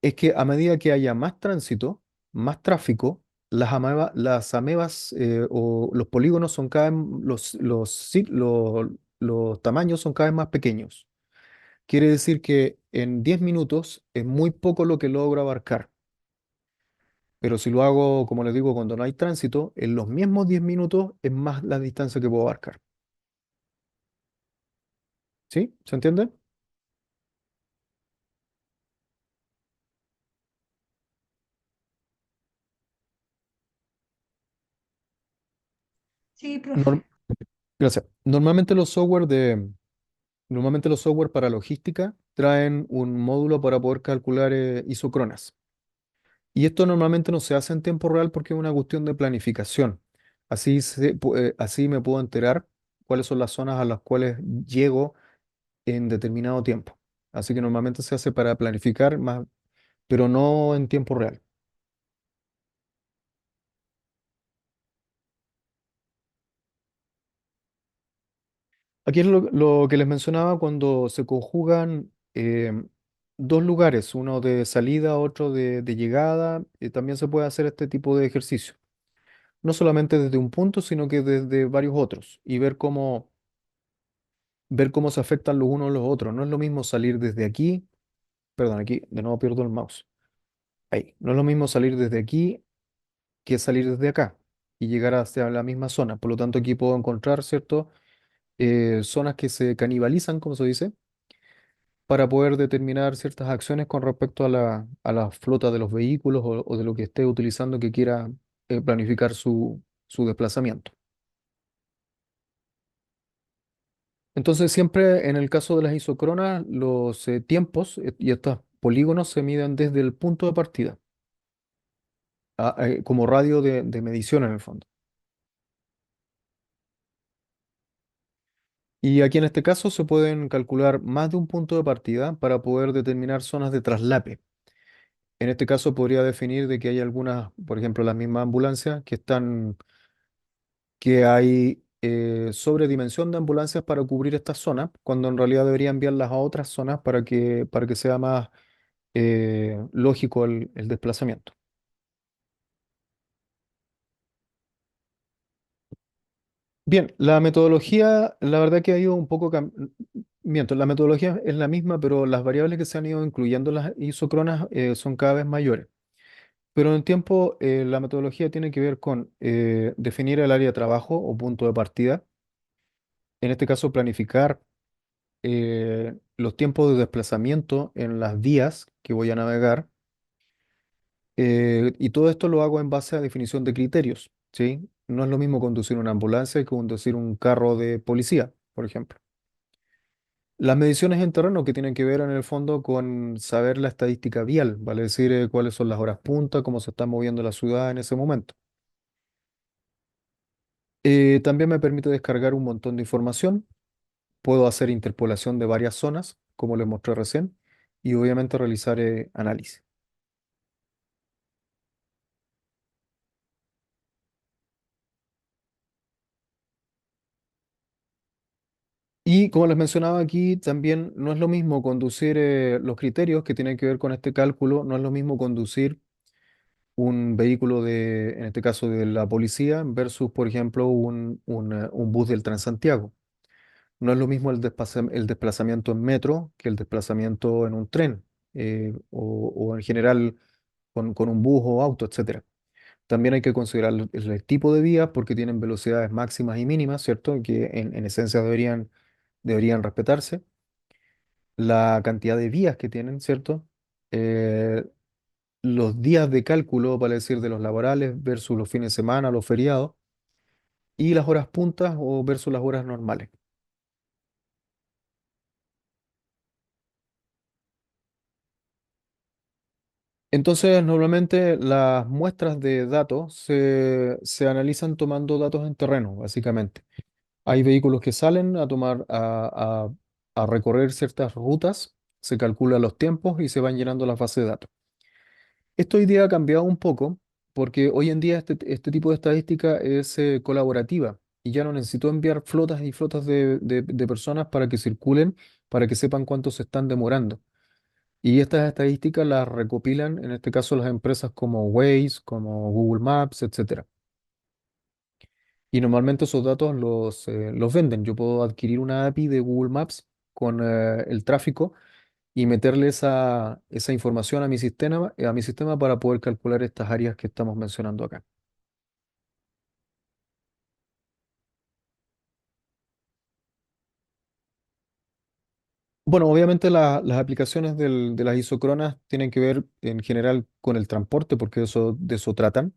Es que a medida que haya más tránsito, más tráfico, las amebas o los polígonos son cada vez, los tamaños son cada vez más pequeños. Quiere decir que en 10 minutos es muy poco lo que logro abarcar. Pero si lo hago, como les digo, cuando no hay tránsito, en los mismos 10 minutos es más la distancia que puedo abarcar. ¿Sí? ¿Se entiende? Sí, Nor- profe. Gracias. Normalmente los software para logística traen un módulo para poder calcular isocronas. Y esto normalmente no se hace en tiempo real porque es una cuestión de planificación. Así me puedo enterar cuáles son las zonas a las cuales llego en determinado tiempo. Así que normalmente se hace para planificar más, pero no en tiempo real. Aquí es lo que les mencionaba cuando se conjugan dos lugares, uno de salida, otro de llegada, también se puede hacer este tipo de ejercicio. No solamente desde un punto, sino que desde varios otros y ver cómo se afectan los unos a los otros. No es lo mismo salir desde aquí, perdón, aquí de nuevo pierdo el mouse. Ahí, no es lo mismo salir desde aquí que salir desde acá y llegar hacia la misma zona. Por lo tanto, aquí puedo encontrar, ¿cierto? Zonas que se canibalizan, como se dice, para poder determinar ciertas acciones con respecto a la flota de los vehículos o de lo que esté utilizando que quiera planificar su desplazamiento. Entonces, siempre en el caso de las isocronas, los tiempos y estos polígonos se miden desde el punto de partida, como radio de medición en el fondo. Y aquí en este caso se pueden calcular más de un punto de partida para poder determinar zonas de traslape. En este caso podría definir de que hay algunas, por ejemplo, las mismas ambulancias que hay sobredimensión de ambulancias para cubrir estas zonas, cuando en realidad debería enviarlas a otras zonas para que sea más lógico el desplazamiento. Bien, la metodología, la verdad que ha ido un poco miento, la metodología es la misma, pero las variables que se han ido incluyendo en las isocronas son cada vez mayores. Pero en el tiempo, la metodología tiene que ver con definir el área de trabajo o punto de partida. En este caso, planificar los tiempos de desplazamiento en las vías que voy a navegar. Y todo esto lo hago en base a definición de criterios, ¿sí? No es lo mismo conducir una ambulancia que conducir un carro de policía, por ejemplo. Las mediciones en terreno que tienen que ver en el fondo con saber la estadística vial, vale decir, cuáles son las horas punta, cómo se está moviendo la ciudad en ese momento. También me permite descargar un montón de información. Puedo hacer interpolación de varias zonas, como les mostré recién, y obviamente realizar análisis. Y como les mencionaba aquí, también no es lo mismo conducir los criterios que tienen que ver con este cálculo, no es lo mismo conducir un vehículo en este caso de la policía, versus, por ejemplo, un bus del Transantiago. No es lo mismo el desplazamiento en metro que el desplazamiento en un tren, o en general con un bus o auto, etcétera. También hay que considerar el tipo de vías porque tienen velocidades máximas y mínimas, ¿cierto? Que en esencia deberían respetarse. La cantidad de vías que tienen, ¿cierto? Eh, los días de cálculo, para decir, de los laborales versus los fines de semana, los feriados, y las horas puntas o versus las horas normales. Entonces, normalmente las muestras de datos se analizan tomando datos en terreno, básicamente. Hay vehículos que salen a a recorrer ciertas rutas, se calculan los tiempos y se van llenando las bases de datos. Esto hoy día ha cambiado un poco porque hoy en día este tipo de estadística es colaborativa y ya no necesito enviar flotas y flotas de personas para que circulen, para que sepan cuánto se están demorando. Y estas estadísticas las recopilan, en este caso, las empresas como Waze, como Google Maps, etcétera. Y normalmente esos datos los venden. Yo puedo adquirir una API de Google Maps con el tráfico y meterle esa información a mi sistema para poder calcular estas áreas que estamos mencionando acá. Bueno, obviamente las aplicaciones de las isocronas tienen que ver en general con el transporte, porque de eso tratan.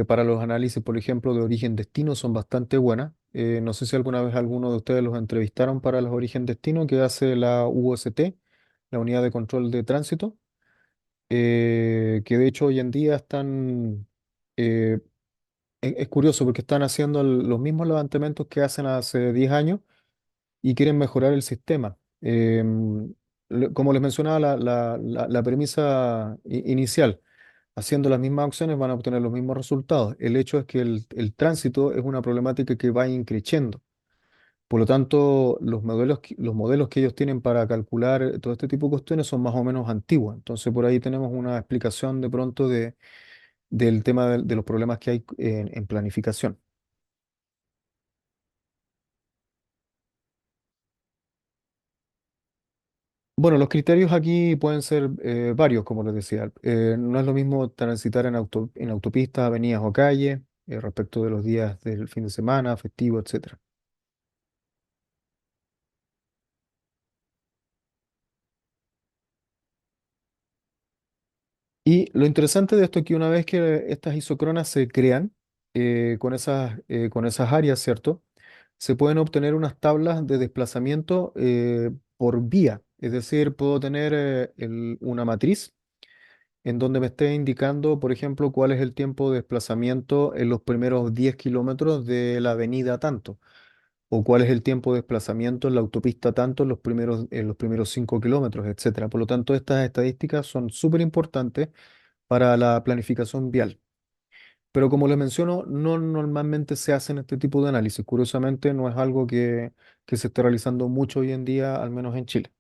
Para los análisis, por ejemplo, de origen-destino son bastante buenas. No sé si alguna vez alguno de ustedes los entrevistaron para los origen-destino que hace la UST, la Unidad de Control de Tránsito, que de hecho hoy en día están, eh, es curioso porque están haciendo los mismos levantamientos que hacen hace 10 años y quieren mejorar el sistema. Como les mencionaba, la premisa inicial, haciendo las mismas acciones van a obtener los mismos resultados. El hecho es que el tránsito es una problemática que va increciendo. Por lo tanto, los modelos que ellos tienen para calcular todo este tipo de cuestiones son más o menos antiguos. Entonces, por ahí tenemos una explicación de pronto del tema de los problemas que hay en planificación. Bueno, los criterios aquí pueden ser varios, como les decía. No es lo mismo transitar en autopistas, avenidas o calles, respecto de los días del fin de semana, festivo, etcétera. Y lo interesante de esto es que una vez que estas isocronas se crean con esas áreas, ¿cierto? Se pueden obtener unas tablas de desplazamiento por vía. Es decir, puedo tener una matriz en donde me esté indicando, por ejemplo, cuál es el tiempo de desplazamiento en los primeros 10 kilómetros de la avenida tanto, o cuál es el tiempo de desplazamiento en la autopista tanto en los primeros 5 kilómetros, etcétera. Por lo tanto, estas estadísticas son súper importantes para la planificación vial. Pero como les menciono, no normalmente se hacen este tipo de análisis. Curiosamente, no es algo que se esté realizando mucho hoy en día, al menos en Chile.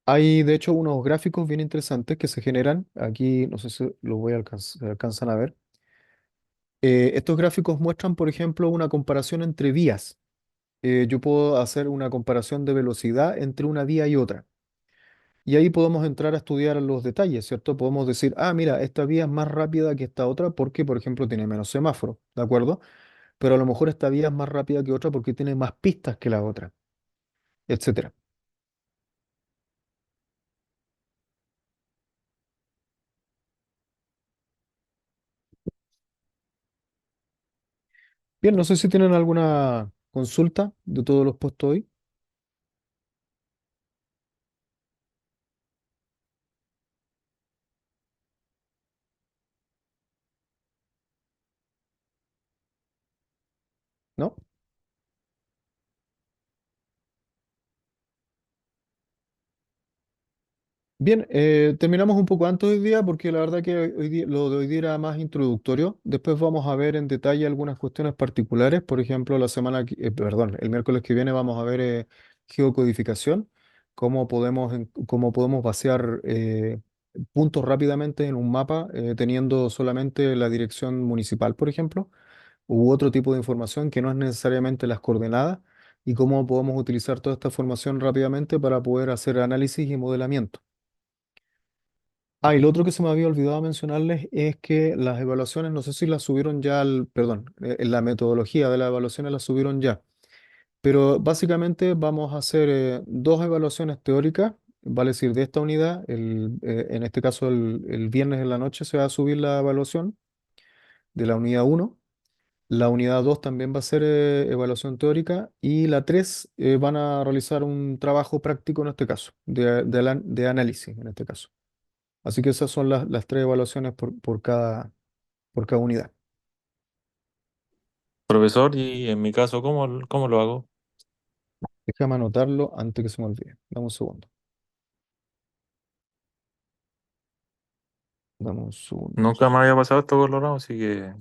Hay, de hecho, unos gráficos bien interesantes que se generan. Aquí, no sé si los voy a se alcanzan a ver. Estos gráficos muestran, por ejemplo, una comparación entre vías. Yo puedo hacer una comparación de velocidad entre una vía y otra. Y ahí podemos entrar a estudiar los detalles, ¿cierto? Podemos decir, ah, mira, esta vía es más rápida que esta otra porque, por ejemplo, tiene menos semáforo, ¿de acuerdo? Pero a lo mejor esta vía es más rápida que otra porque tiene más pistas que la otra, etcétera. Bien, no sé si tienen alguna consulta de todos los puestos hoy, ¿no? Bien, terminamos un poco antes hoy día porque la verdad que lo de hoy día era más introductorio. Después vamos a ver en detalle algunas cuestiones particulares. Por ejemplo, perdón, el miércoles que viene vamos a ver geocodificación, cómo podemos vaciar puntos rápidamente en un mapa teniendo solamente la dirección municipal, por ejemplo, u otro tipo de información que no es necesariamente las coordenadas y cómo podemos utilizar toda esta información rápidamente para poder hacer análisis y modelamiento. Ah, y lo otro que se me había olvidado mencionarles es que las evaluaciones, no sé si las subieron ya perdón, la metodología de las evaluaciones las subieron ya, pero básicamente vamos a hacer dos evaluaciones teóricas, vale decir, de esta unidad, en este caso el viernes en la noche se va a subir la evaluación de la unidad uno. La unidad 2 también va a ser evaluación teórica y la 3 van a realizar un trabajo práctico en este caso, de análisis en este caso. Así que esas son las tres evaluaciones por cada unidad. Profesor, y en mi caso, ¿cómo lo hago? Déjame anotarlo antes que se me olvide. Dame un segundo. Dame un segundo. Nunca me había pasado esto con los ramos, así que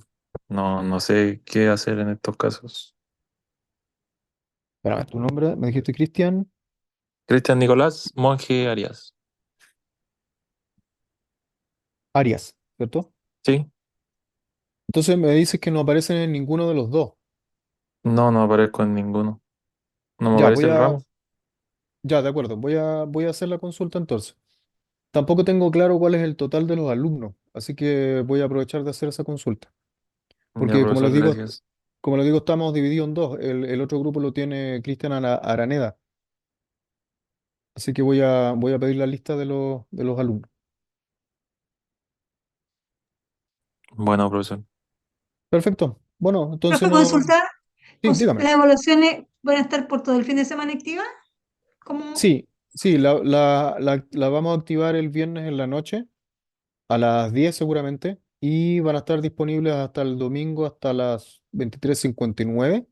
no sé qué hacer en estos casos. Espérame, tu nombre, me dijiste Cristian Cristian Nicolás Monje Arias. Arias, ¿cierto? ¿Sí? Entonces me dices que no aparecen en ninguno de los dos. No, no aparezco en ninguno. No me Ya, aparece el ramo. ya, de acuerdo, voy a hacer la consulta entonces. Tampoco tengo claro cuál es el total de los alumnos, así que voy a aprovechar de hacer esa consulta. Ya, Porque profesor, gracias. como les digo, estamos divididos en dos. El otro grupo lo tiene Cristian Araneda, así que voy a pedir la lista de los alumnos. Bueno, profesor. Perfecto. Bueno, entonces Profe, no. consultar, Sí, dígame. las evaluaciones van a estar por todo el fin de semana activas. ¿Cómo? Sí, sí, la vamos a activar el viernes en la noche, a las 10 seguramente, y van a estar disponibles hasta el domingo, hasta las 23:59,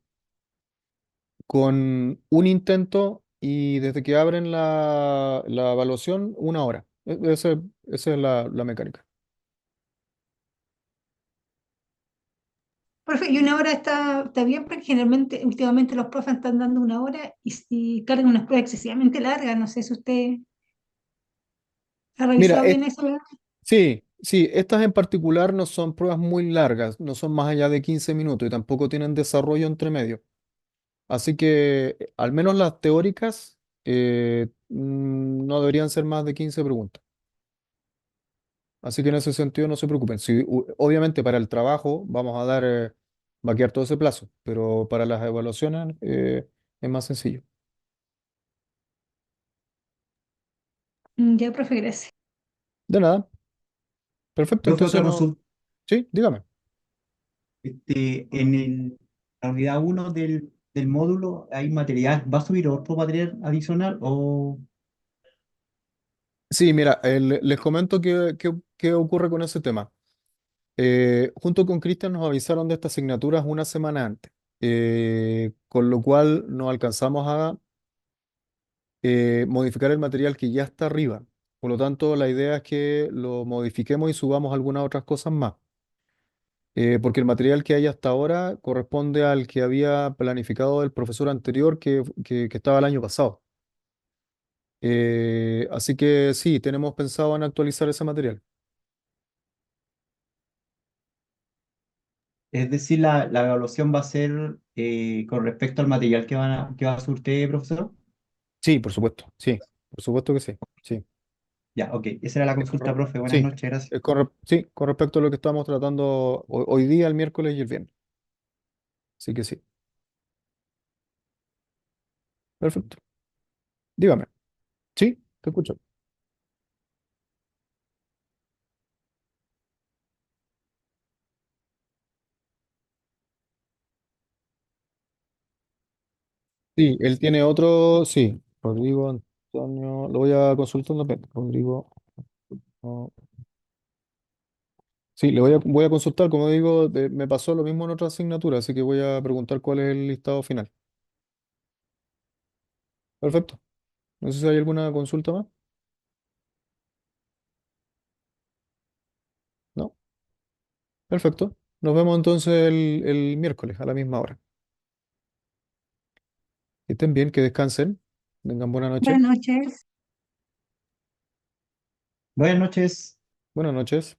con un intento y desde que abren la evaluación, 1 hora. Esa es la mecánica. Profe, y 1 hora está bien porque generalmente, últimamente los profes están dando 1 hora y cargan unas pruebas excesivamente largas. No sé si usted ha Mira, revisado bien eso. sí, sí, estas en particular no son pruebas muy largas, no son más allá de 15 minutos y tampoco tienen desarrollo entre medio. Así que al menos las teóricas no deberían ser más de 15 preguntas. Así que en ese sentido no se preocupen. Sí, obviamente para el trabajo vamos a va a quedar todo ese plazo, pero para las evaluaciones es más sencillo. Ya, profe, gracias. De nada, perfecto. Profe, Entonces otra no. consulta. Sí, dígame. La unidad uno del módulo, ¿hay material? ¿Va a subir otro material adicional o Sí, mira, les comento qué ocurre con ese tema. Junto con Cristian nos avisaron de estas asignaturas una semana antes, con lo cual no alcanzamos a modificar el material que ya está arriba. Por lo tanto, la idea es que lo modifiquemos y subamos algunas otras cosas más, porque el material que hay hasta ahora corresponde al que había planificado el profesor anterior que estaba el año pasado. Así que sí, tenemos pensado en actualizar ese material. es decir, la evaluación va a ser con respecto al material que va a hacer usted, profesor? Sí, por supuesto, sí, por supuesto que sí, sí. Ya, ok. Esa era la Es consulta, profe. Buenas sí, noches, gracias. sí, con respecto a lo que estamos tratando hoy día, el miércoles y el viernes. Así que sí, perfecto. Dígame. Sí, te escucho. Sí, él tiene otro, sí, Rodrigo Antonio, lo voy a consultar un momento. Rodrigo, no. Sí, voy a consultar, como digo, me pasó lo mismo en otra asignatura, así que voy a preguntar cuál es el listado final. Perfecto. No sé si hay alguna consulta más. ¿No? Perfecto. Nos vemos entonces el miércoles a la misma hora. Que estén bien, que descansen. Tengan buena noche. Buenas noches. Buenas noches. Buenas noches.